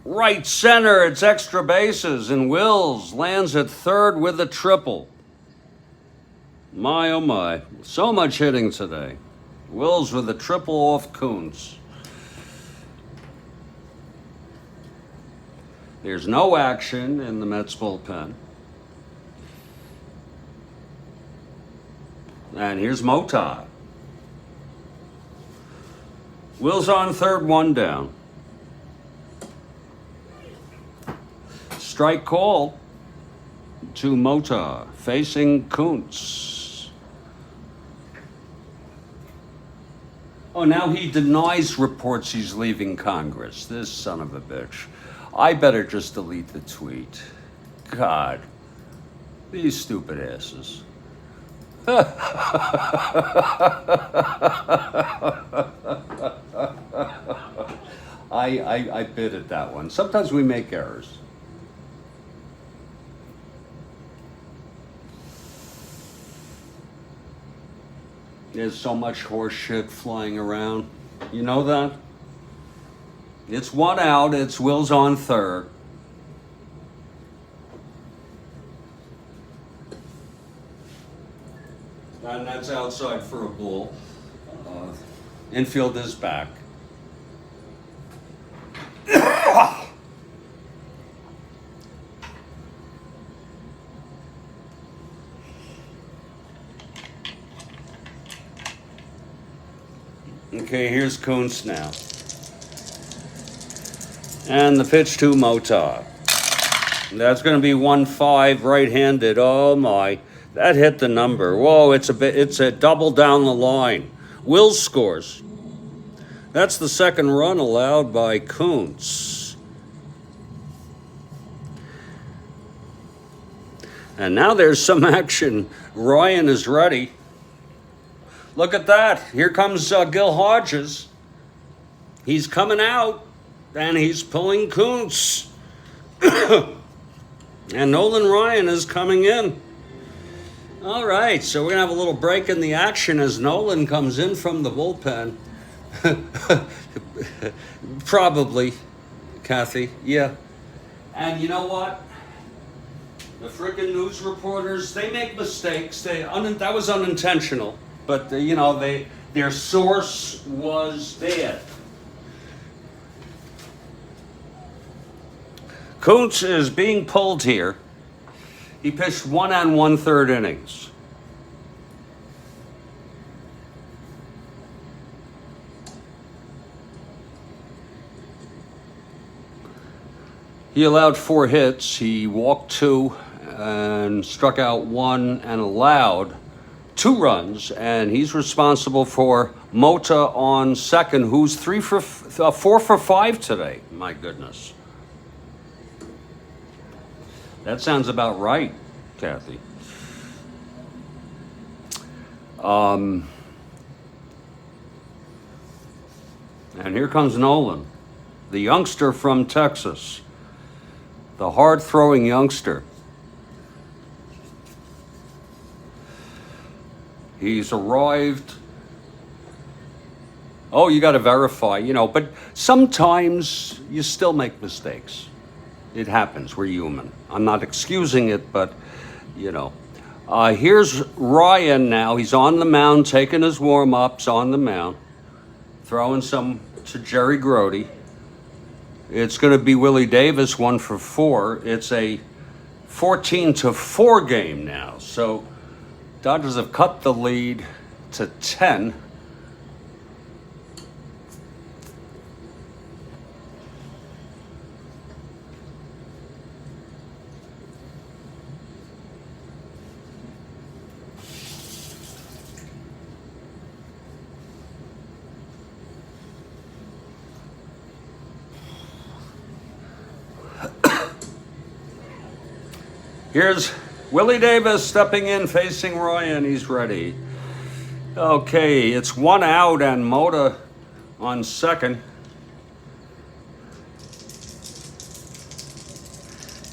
right center. It's extra bases, and Wills lands at third with a triple. My, oh my. So much hitting today. Wills with a triple off Kuntz. There's no action in the Mets bullpen. And here's Mota. Wills on third, 1 down. Strike call to Mota, facing Kuntz. Oh, now he denies reports he's leaving Congress. This son of a bitch. I better just delete the tweet. God, these stupid asses. I bit at that one. Sometimes we make errors. There's so much horse shit flying around. You know that? It's 1 out. It's Wills on third. And that's outside for a ball. Infield is back. Okay, here's Kuntz now. And the pitch to Mota. That's going to be 1-5 right-handed. Oh my, that hit the number. Whoa, it's a double down the line. Wills scores. That's the second run allowed by Kuntz. And now there's some action. Ryan is ready. Look at that. Here comes Gil Hodges. He's coming out, and he's pulling Kuntz. And Nolan Ryan is coming in. All right, so we're going to have a little break in the action as Nolan comes in from the bullpen. Probably, Kathy, yeah. And you know what? The frickin' news reporters, they make mistakes. That was unintentional, but their source was bad. Kuntz is being pulled here. He pitched 1 1/3 innings. He allowed 4 hits. He walked 2 and struck out 1 and allowed 2 runs. And he's responsible for Mota on second, who's 4 for 5 today. My goodness. That sounds about right, Kathy. And here comes Nolan, the youngster from Texas, the hard-throwing youngster. He's arrived. Oh, you got to verify, but sometimes you still make mistakes. It happens. We're human. I'm not excusing it, but, here's Ryan now. He's on the mound, taking his warm-ups on the mound, throwing some to Jerry Grody. It's going to be Willie Davis, 1 for 4. It's a 14-4 game now. So Dodgers have cut the lead to 10. Here's Willie Davis stepping in, facing Ryan. He's ready. Okay, it's 1 out and Mota on second.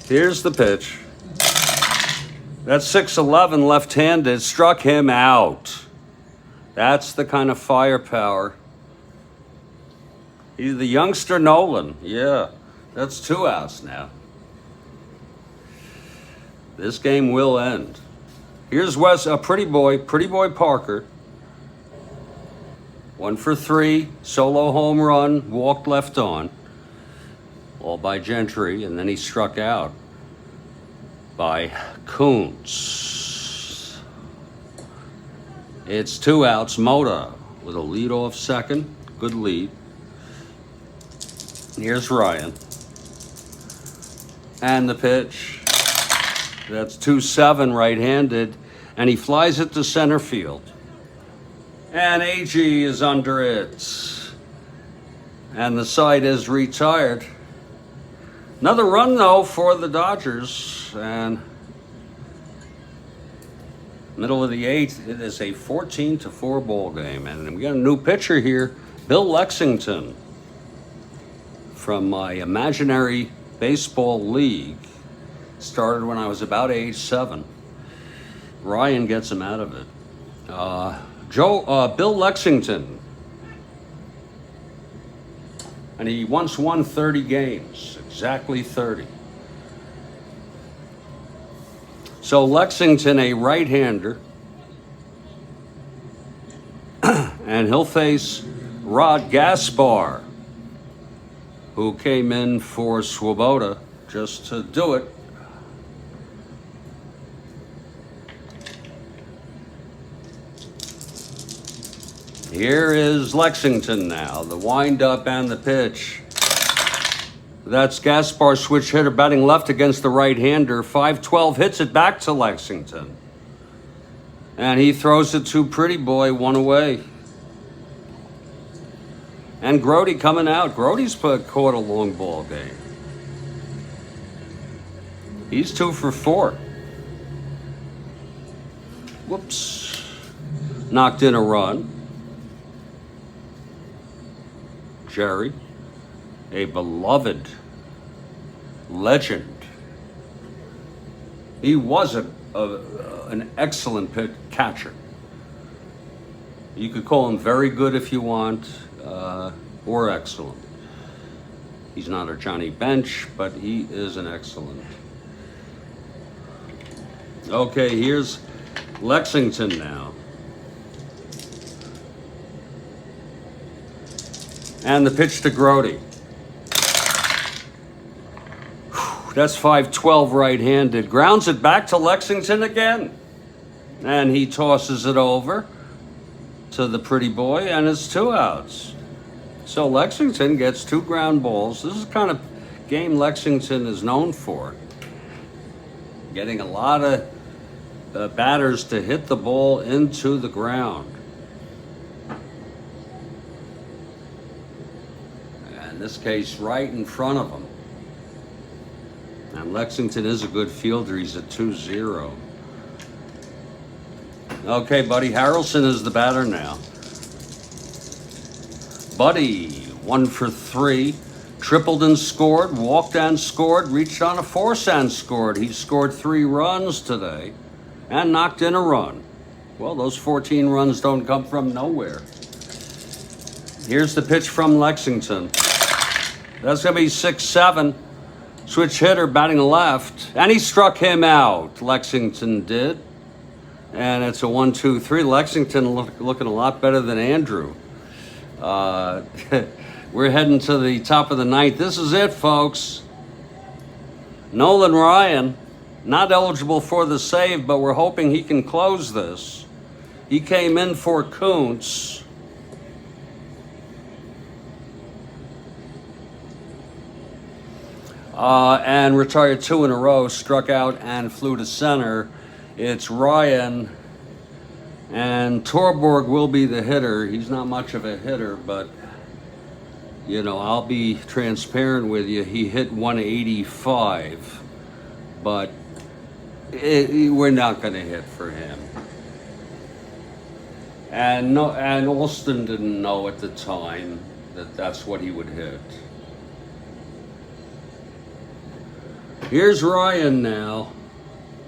Here's the pitch. That's 6'11", left-handed, struck him out. That's the kind of firepower. He's the youngster Nolan. Yeah, that's 2 outs now. This game will end. Here's Pretty Boy Parker. 1 for 3, solo home run, walked left on. All by Gentry, and then he struck out by Kuntz. It's 2 outs. Mota with a leadoff second. Good lead. Here's Ryan. And the pitch. That's 2-7 right-handed, and he flies it to center field. And AG is under it. And the side is retired. Another run, though, for the Dodgers. And middle of the 8th, it is a 14-4 ball game. And we got a new pitcher here, Bill Lexington, from my imaginary baseball league. Started when I was about age 7. Ryan gets him out of it. Bill Lexington. And he once won 30 games, exactly 30. So Lexington, a right-hander. And he'll face Rod Gaspar, who came in for Swoboda just to do it. Here is Lexington now, the windup and the pitch. That's Gaspar, switch hitter, batting left against the right-hander. 5-12 hits it back to Lexington. And he throws it to Pretty Boy, 1 away. And Grody coming out. Grody's caught a long ball game. He's 2 for 4. Whoops. knocked in a run. Jerry, a beloved legend. He was an excellent catcher. You could call him very good if you want, or excellent. He's not a Johnny Bench, but he is an excellent. Okay, here's Lexington now. And the pitch to Grody. That's 5-12 right-handed. Grounds it back to Lexington again. And he tosses it over to the pretty boy, and it's 2 outs. So Lexington gets 2 ground balls. This is the kind of game Lexington is known for. Getting a lot of batters to hit the ball into the ground. In this case, right in front of him. And Lexington is a good fielder. He's at 2-0. Okay, Buddy Harrelson is the batter now. Buddy, 1 for 3. Tripled and scored, walked and scored, reached on a force and scored. He scored 3 runs today and knocked in a run. Well, those 14 runs don't come from nowhere. Here's the pitch from Lexington. That's going to be 6-7. Switch hitter batting left. And he struck him out. Lexington did. And it's a 1-2-3. Lexington looking a lot better than Andrew. We're heading to the top of the 9th. This is it, folks. Nolan Ryan, not eligible for the save, but we're hoping he can close this. He came in for Kuntz. And retired 2 in a row, struck out and flew to center. It's Ryan, and Torborg will be the hitter. He's not much of a hitter, but, you know, I'll be transparent with you. He hit 185, but we're not going to hit for him. And Alston didn't know at the time that that's what he would hit. Here's Ryan now,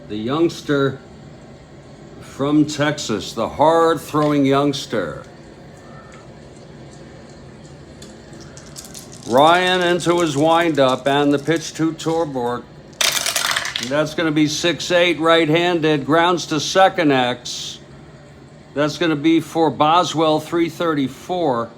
the youngster from Texas, the hard-throwing youngster. Ryan into his windup, and the pitch to Torborg. That's going to be 6-8 right-handed, grounds to second X. That's going to be for Boswell, 334.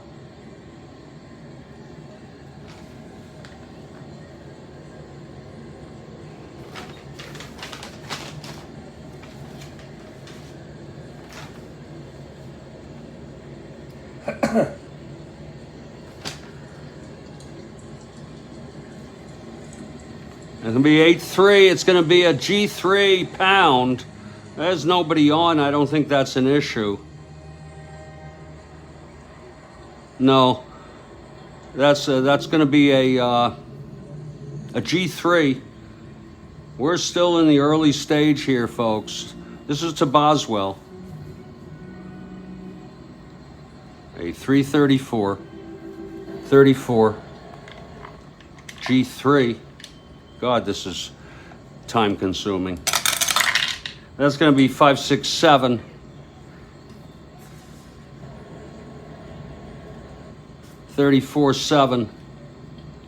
It's going to be 8-3. It's going to be a G3 pound. There's nobody on. I don't think that's an issue. No. That's going to be a G3. We're still in the early stage here, folks. This is to Boswell. A 334. 34. G3. God, this is time consuming. That's going to be 5-6-7. $34-7.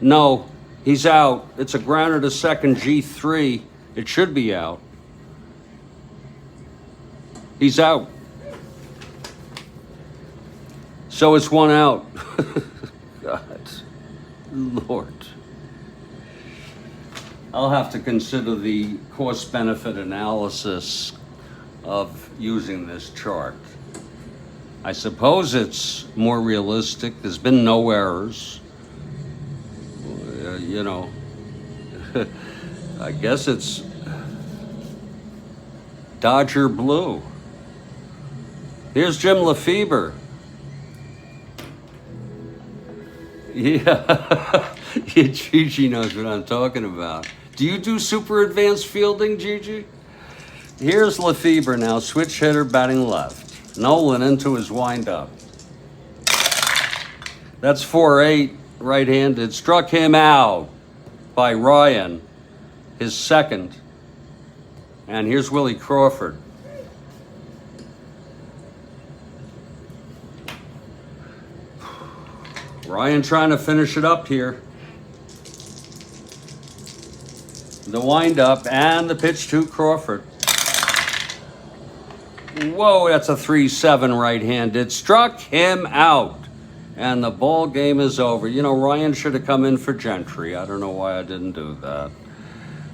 No, he's out. It's a grounder to second, G3. It should be out. He's out. So it's 1 out. God, Lord. I'll have to consider the cost-benefit analysis of using this chart. I suppose it's more realistic. There's been no errors. You know, I guess it's Dodger blue. Here's Jim Lefebvre. Yeah, Gigi knows what I'm talking about. Do you do super advanced fielding, Gigi? Here's Lefebvre now, switch hitter batting left. Nolan into his windup. That's 4-8, right-handed. Struck him out by Ryan, his second. And here's Willie Crawford. Ryan trying to finish it up here. The windup and the pitch to Crawford. Whoa, that's a 3-7 right-handed. Struck him out. And the ball game is over. You know, Ryan should have come in for Gentry. I don't know why I didn't do that.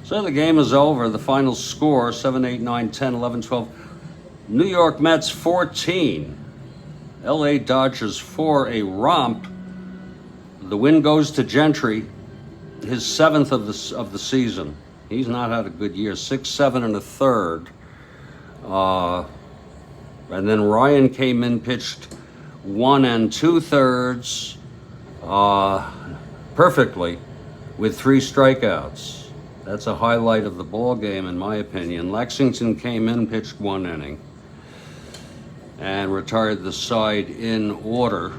So the game is over. The final score, 7, 8, 9, 10, 11, 12. New York Mets 14. LA Dodgers 4, a romp. The win goes to Gentry, his 7th of the season. He's not had a good year. 6, 7 and a third. And then Ryan came in, pitched 1 2/3 perfectly with 3 strikeouts. That's a highlight of the ball game, in my opinion. Lexington came in, pitched 1 inning, and retired the side in order.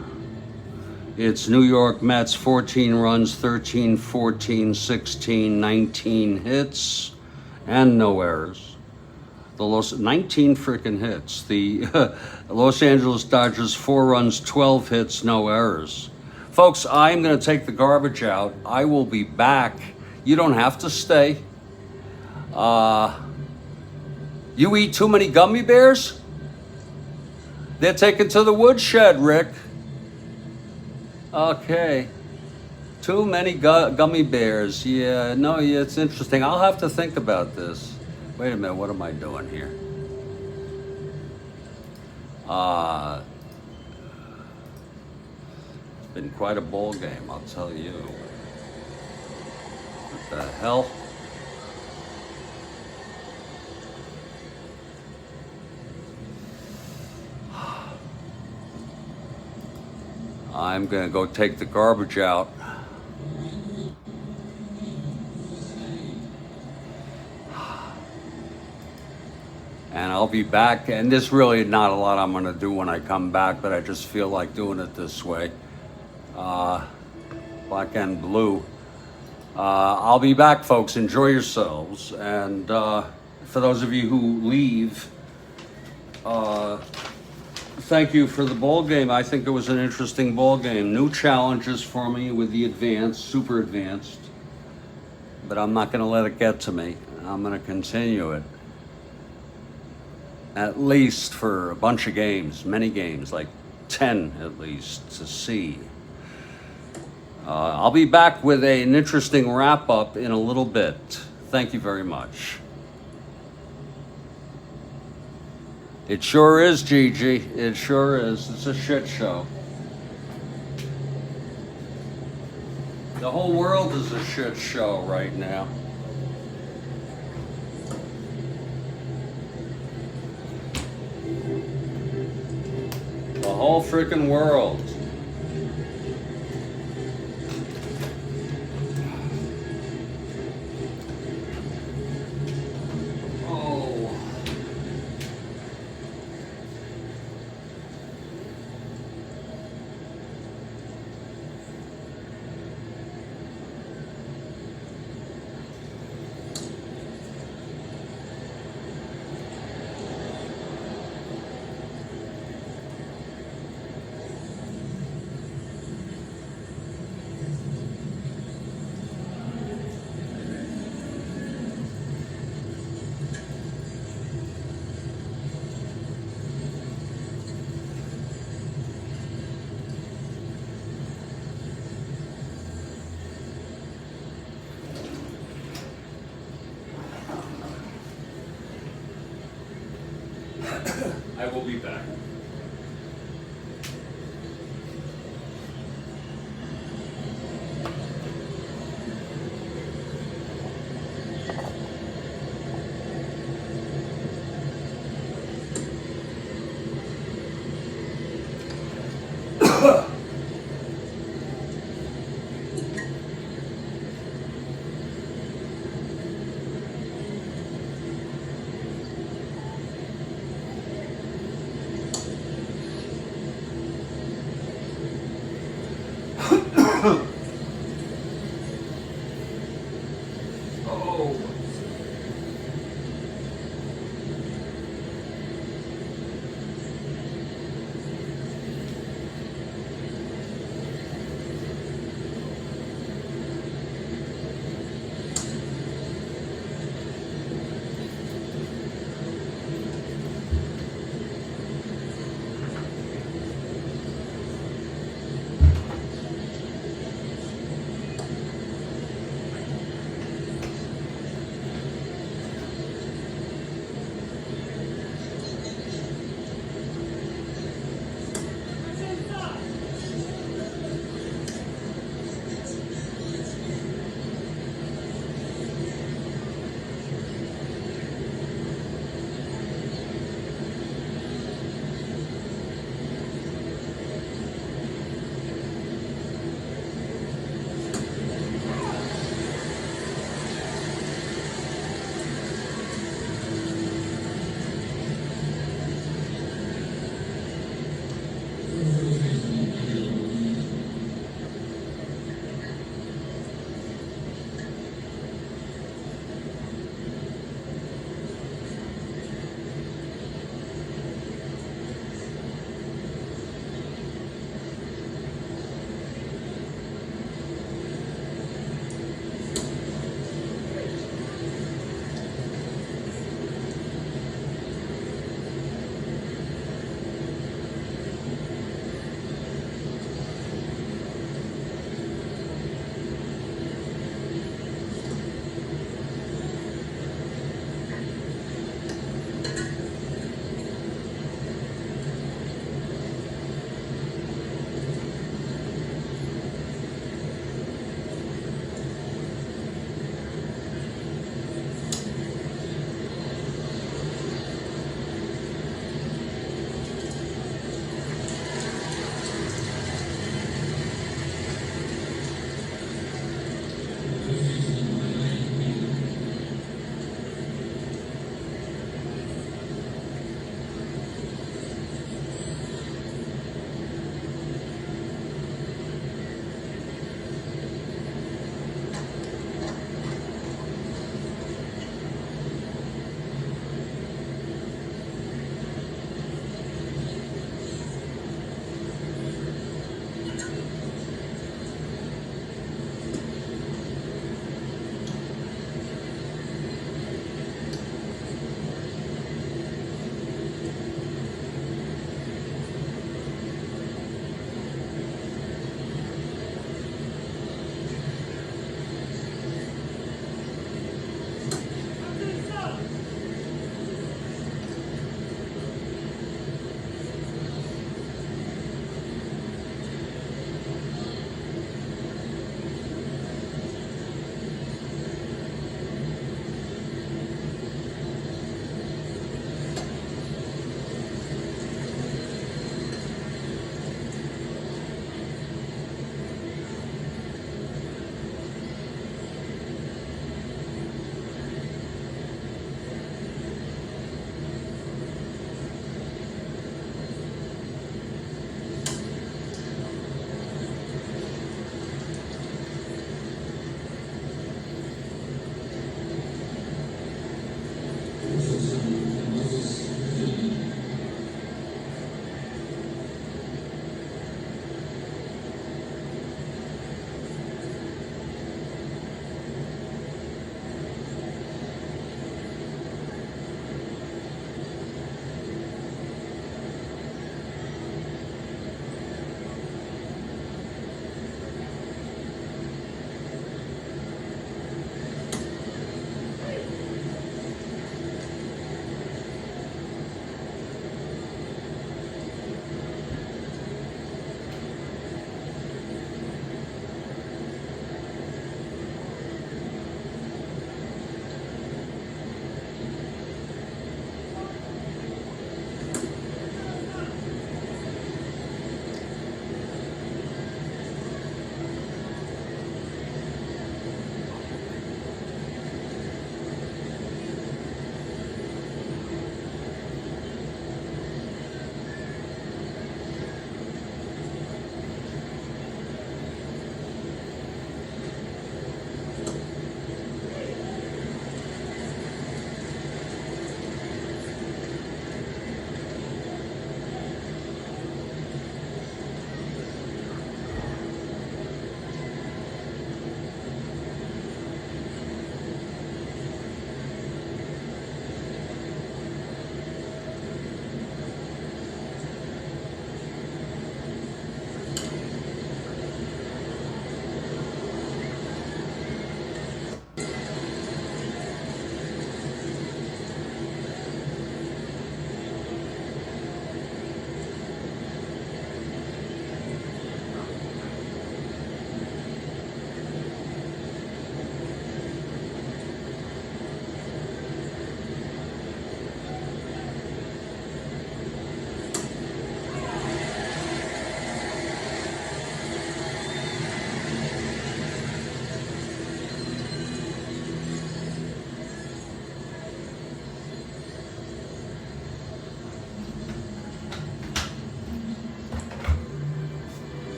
It's New York Mets 14 runs, 13, 14, 16, 19 hits, and no errors. 19 freaking hits. The Los Angeles Dodgers 4 runs, 12 hits, no errors. Folks, I'm going to take the garbage out. I will be back. You don't have to stay. You eat too many gummy bears? They're taken to the woodshed, Rick. Okay. Too many gummy bears. Yeah, no, yeah, it's interesting. I'll have to think about this. Wait a minute, what am I doing here? It's been quite a ball game, I'll tell you. What the hell? I'm gonna go take the garbage out. And I'll be back, and there's really not a lot I'm going to do when I come back, but I just feel like doing it this way. Black and blue. I'll be back, folks. Enjoy yourselves. And for those of you who leave, thank you for the ball game. I think it was an interesting ball game. New challenges for me with the advanced, super advanced. But I'm not going to let it get to me. I'm going to continue it. At least for a bunch of games, many games, like 10 at least, to see. I'll be back with an interesting wrap-up in a little bit. Thank you very much. It sure is, Gigi. It sure is. It's a shit show. The whole world is a shit show right now. The whole freaking world. Oh. I will be back. Oh.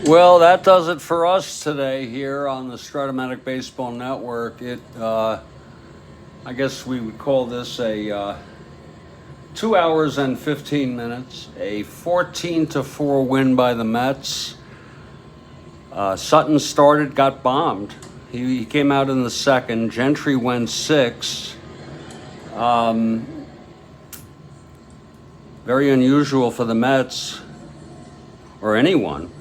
Well, that does it for us today here on the Strat-O-Matic Baseball Network. I guess we would call this a 2 hours and 15 minutes, a 14-4 win by the Mets. Sutton started, got bombed. He came out in the second. Gentry went 6. Very unusual for the Mets or anyone.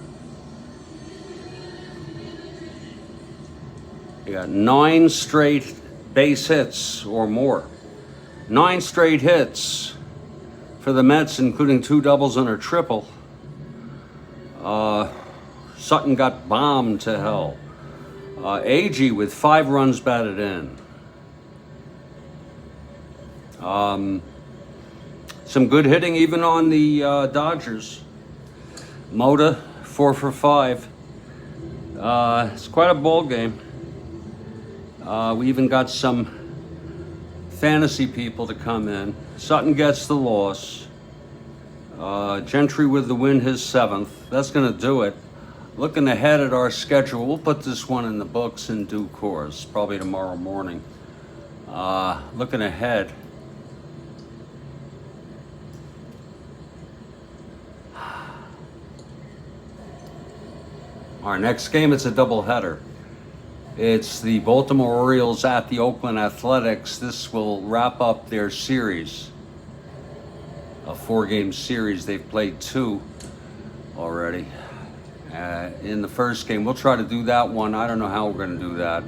You got 9 straight base hits or more. 9 straight hits for the Mets, including 2 doubles and a triple. Sutton got bombed to hell. Agee with 5 runs batted in. Some good hitting even on the Dodgers. Mota, 4 for 5. It's quite a ball game. We even got some fantasy people to come in. Sutton gets the loss. Gentry with the win, his 7th. That's going to do it. Looking ahead at our schedule, we'll put this one in the books in due course, probably tomorrow morning. Looking ahead. Our next game, it's a doubleheader. It's the Baltimore Orioles at the Oakland Athletics. This will wrap up their series, a 4-game series. They've played 2 already. In the first game, we'll try to do that one. I don't know how we're going to do that,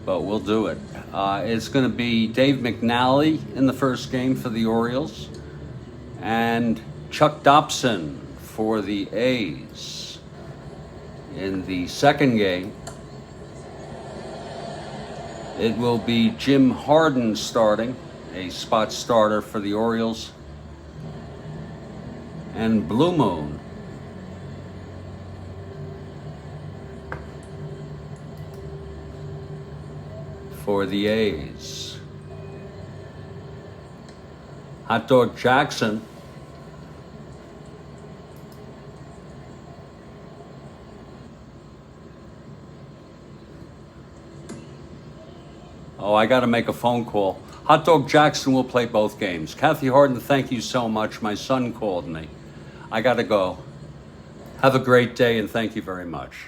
but we'll do it. It's going to be Dave McNally in the first game for the Orioles and Chuck Dobson for the A's. In the second game, it will be Jim Harden starting, a spot starter for the Orioles, and Blue Moon for the A's. Hot Dog Jackson I got to make a phone call. Hot Dog Jackson will play both games. Kathy Harden, thank you so much. My son called me. I got to go. Have a great day, and thank you very much.